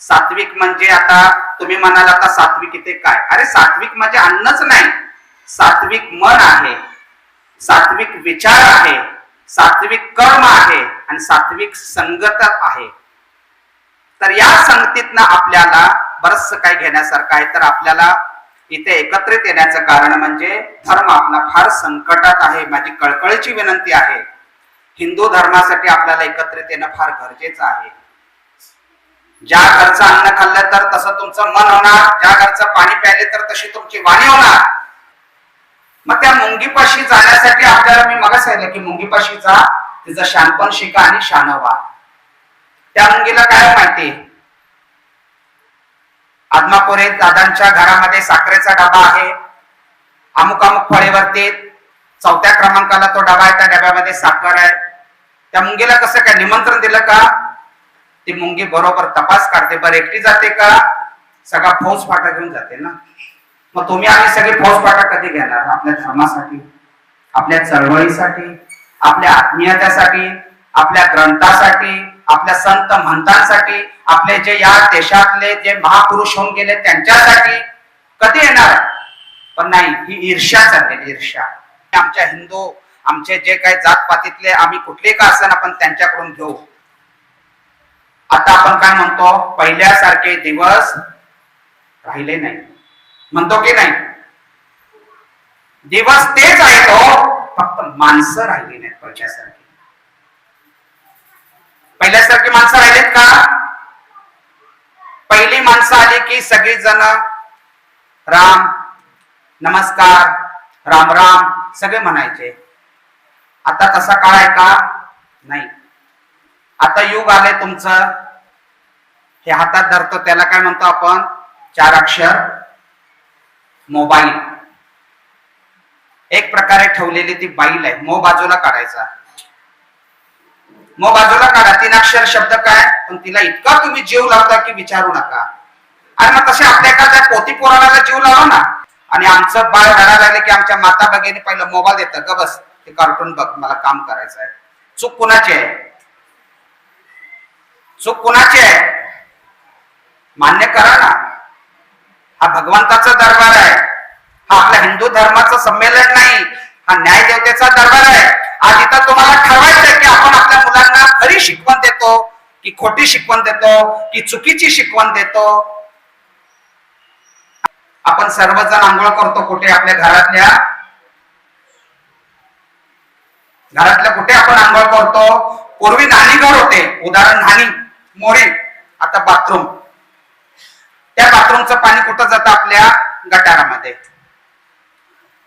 सात्विक म्हणजे आता तुम्ही म्हणाल आता सात्विक इथे काय? अरे सात्विक म्हणजे अन्नच नाही, सात्विक मन आहे, सात्विक विचार आहे, सात्विक कर्म आहे आणि सात्विक संगत आहे. तर या संगतीतनं आपल्याला बरंच काही घेण्यासारखं आहे. तर आपल्याला इथे एकत्रित येण्याचं कारण म्हणजे धर्म आपला फार संकटात आहे. माझी कळकळीची विनंती आहे, हिंदू धर्मासाठी आपल्याला एकत्रित येणं फार गरजेचं आहे. ज्या घरचं अन्न खाल्लं तर तसं तुमचं मन होणार, ज्या घरचं पाणी प्यायले तर तशी तुमची वाणी होणार. मग त्या मुंगीपाशी जाण्यासाठी आपल्याला मी मग सांगितलं की मुंगीपाशी जा, तिचं शानपण शिका आणि शान व्हा. त्या मुंगीला काय माहिती? आदमापुरे दादांच्या घरामध्ये साखरेचा डबा आहे, अमुक अमुक फळेवरती 4थ्या क्रमांकाला तो डबा आहे, त्या डब्यामध्ये साखर आहे. त्या मुंगीला कसं काय निमंत्रण दिलं का? ती मुंगी बरोबर तपास काढते. बरं एकटी जाते का? सगळा फौज फाटा घेऊन जाते ना. मग तुम्ही आम्ही सगळे फौज फाटा कधी घेणार? आपल्या धर्मासाठी, आपल्या चळवळीसाठी, आपल्या आत्मीयतेसाठी, आपल्या ग्रंथासाठी, आपल्या संत महंतांसाठी, आपले जे या देशातले जे महापुरुष होऊन गेले त्यांच्यासाठी कधी येणार? पण नाही, ही ईर्ष्या चाललेली, ईर्ष्या. आमच्या हिंदू, आमचे जे काही जातपातीतले आम्ही कुठले का असेल आपण त्यांच्याकडून घेऊ. आता आपण काय म्हणतो? पहिल्यासारखे दिवस राहिले नाही म्हणतो की नाही? दिवस तेच आहेत हो, फक्त माणसं राहिली नाहीत पहिल्यासारखी. पहिल्यासारखी माणसं राहिलीत का? पहिली माणसं आली की सगळी जण राम नमस्कार, राम राम सगळे म्हणायचे. आता तसा काळ आहे का? नाही. आता युग आले तुमचं, हे हातात धरतो त्याला काय म्हणतो आपण? 4 अक्षर मोबाईल. एक प्रकारे ठेवलेली ती बाईल आहे. मो बाजूला काढायचा, मो बाजूला काढा. 3 अक्षर शब्द काय? पण तिला इतका तुम्ही जीव लावता की विचारू नका. आणि मग तसे आपल्या एखाद्या पोती पोराला जीव लावा ना. आणि आमचं बाळ रडायला लागले की आमच्या माता भगिनी पहिलं मोबाईल देतं, ग बस ते कार्टून बघ, मला काम करायचं आहे. चूक कुणाची आहे? चूक कुणाची आहे? मान्य करा ना. हा भगवंताचा दरबार आहे, हा आपल्या हिंदू धर्माचं संमेलन नाही, हा न्यायदेवतेचा दरबार आहे. आज इथं तुम्हाला ठरवायचंय की आपण आपल्या मुलांना खरी शिकवण देतो की खोटी शिकवण देतो की चुकीची शिकवण देतो. आपण सर्वजण आंघोळ करतो कुठे? आपल्या घरातल्या कुठे आपण आंघोळ करतो? पूर्वी न्हाणी घर होते, उदाहरण न्हाणी मोरी, आता बाथरूम. त्या बाथरूमचं पाणी कुठं जातं? आपल्या गटारामध्ये.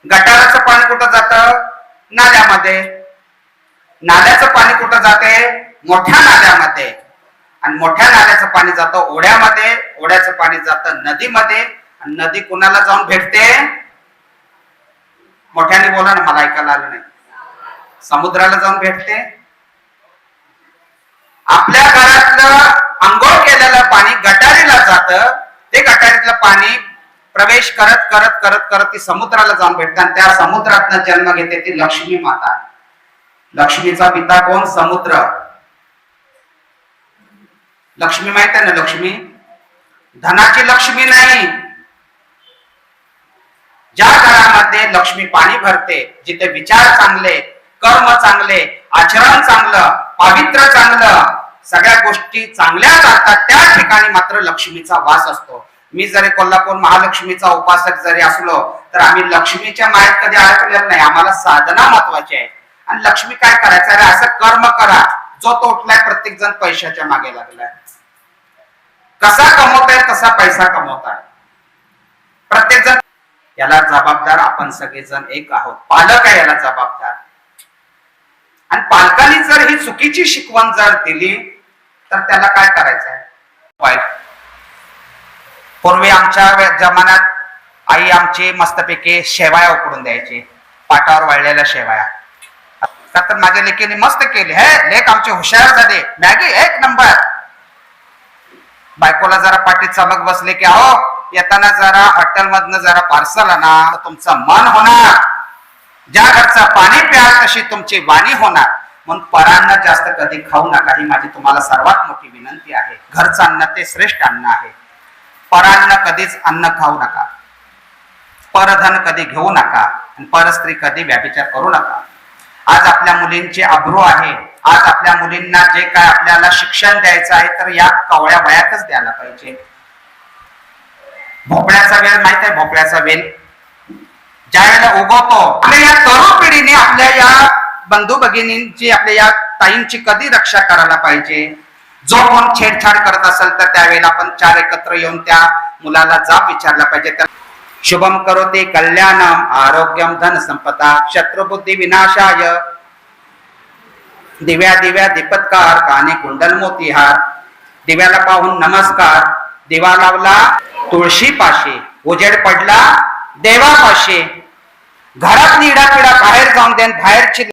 गटाराचं पाणी कुठं जातं? नाल्यामध्ये. नाल्याचं पाणी कुठं जाते? मोठ्या नाल्यामध्ये. आणि मोठ्या नाल्याचं पाणी जातं ओढ्यामध्ये, ओढ्याचं पाणी जातं नदीमध्ये. आणि नदी कुणाला जाऊन भेटते? मोठ्याने बोला ना, मला ऐकायला आलं नाही. समुद्राला जाऊन भेटते. आपल्या घरातलं आंघोळ केलेलं पाणी गटारीला जातं. ते गटारीतलं पाणी प्रवेश करत करत करत करत ती समुद्राला जाऊन भेटते. आणि त्या समुद्रातनं जन्म घेते ती लक्ष्मी माता. लक्ष्मीचा पिता कोण? समुद्र. लक्ष्मी माहित आहे ना? लक्ष्मी धनाची लक्ष्मी नाही. ज्या घरामध्ये लक्ष्मी पाणी भरते, जिथे विचार चांगले, कर्म चांगले, आचरण चांगलं, पावित्र्य चांगलं, सगळ्या गोष्टी चांगल्या चालतात, त्या ठिकाणी मात्र लक्ष्मीचा वास असतो. मी जरी कोल्हापूर महालक्ष्मीचा उपासक जरी असलो तर आम्ही लक्ष्मीच्या मायेत कधी अडकलेलं नाही. आम्हाला साधना महत्वाची आहे. आणि लक्ष्मी काय करायचं? अरे असं कर्म करा. जो तो उठलाय प्रत्येक जण पैशाच्या मागे लागलाय. कसा कमवताय तसा पैसा कमवताय प्रत्येक जण. याला जबाबदार आपण सगळेजण एक आहोत. पालक आहे याला जबाबदार. आणि पालकांनी जर ही चुकीची शिकवण जर दिली तर त्याला काय करायचंय? वाईट. पूर्वी आमच्या जमान्यात आई आमची मस्तपैकी शेवाया उकडून द्यायची, पाटावर वाळलेल्या शेवाया. तर माझ्या लेकीने मस्त केली. हे लेक आमचे हुशार झाले, मॅगी एक नंबर. बायकोला जरा पाठीत चमक बसले की अहो येताना जरा हॉटेलमधनं जरा पार्सल आणा, तुमचं मन होणार. ज्या घरचं पाणी प्याल तशी तुमची वाणी होणार. म्हणून परान्न जास्त कधी खाऊ नका, ही माझी तुम्हाला सर्वात मोठी विनंती आहे. घरचं अन्न ते श्रेष्ठ अन्न आहे. परान्न कधीच अन्न खाऊ नका, परधन कधी घेऊ नका, आणि परस्त्री कधी व्याभिचार करू नका. आज आपल्या मुलींची अब्रू आहे. आज आपल्या मुलींना जे काय आपल्याला शिक्षण द्यायचं आहे तर या कवळ्या वयातच द्यायला पाहिजे. भोपळ्याचा वेळ माहित आहे? भोपळ्याचा वेल ज्या वेळेला उगवतो, आपल्या या तरुण पिढीने आपल्या या बंधू भगिनींची, आपल्या या ताईंची कधी रक्षा करायला पाहिजे. जो कोण छेडछाड करत असेल तर त्यावेळेला आपण चार एकत्र येऊन त्या मुलाला जाब विचारला पाहिजे. शुभम करोति कल्याणम आरोग्यम धन संपदा शत्रुबुद्धी विनाशाय दिव्या दिव्या दीपत्कार काने कुंडल मोतीहार. दिव्याला पाहून नमस्कार. दिवा लावला तुळशी पाशी, उजेड पडला देवापाशी. घरात निडा पिडा बाहेर जाऊन देन, बाहेरची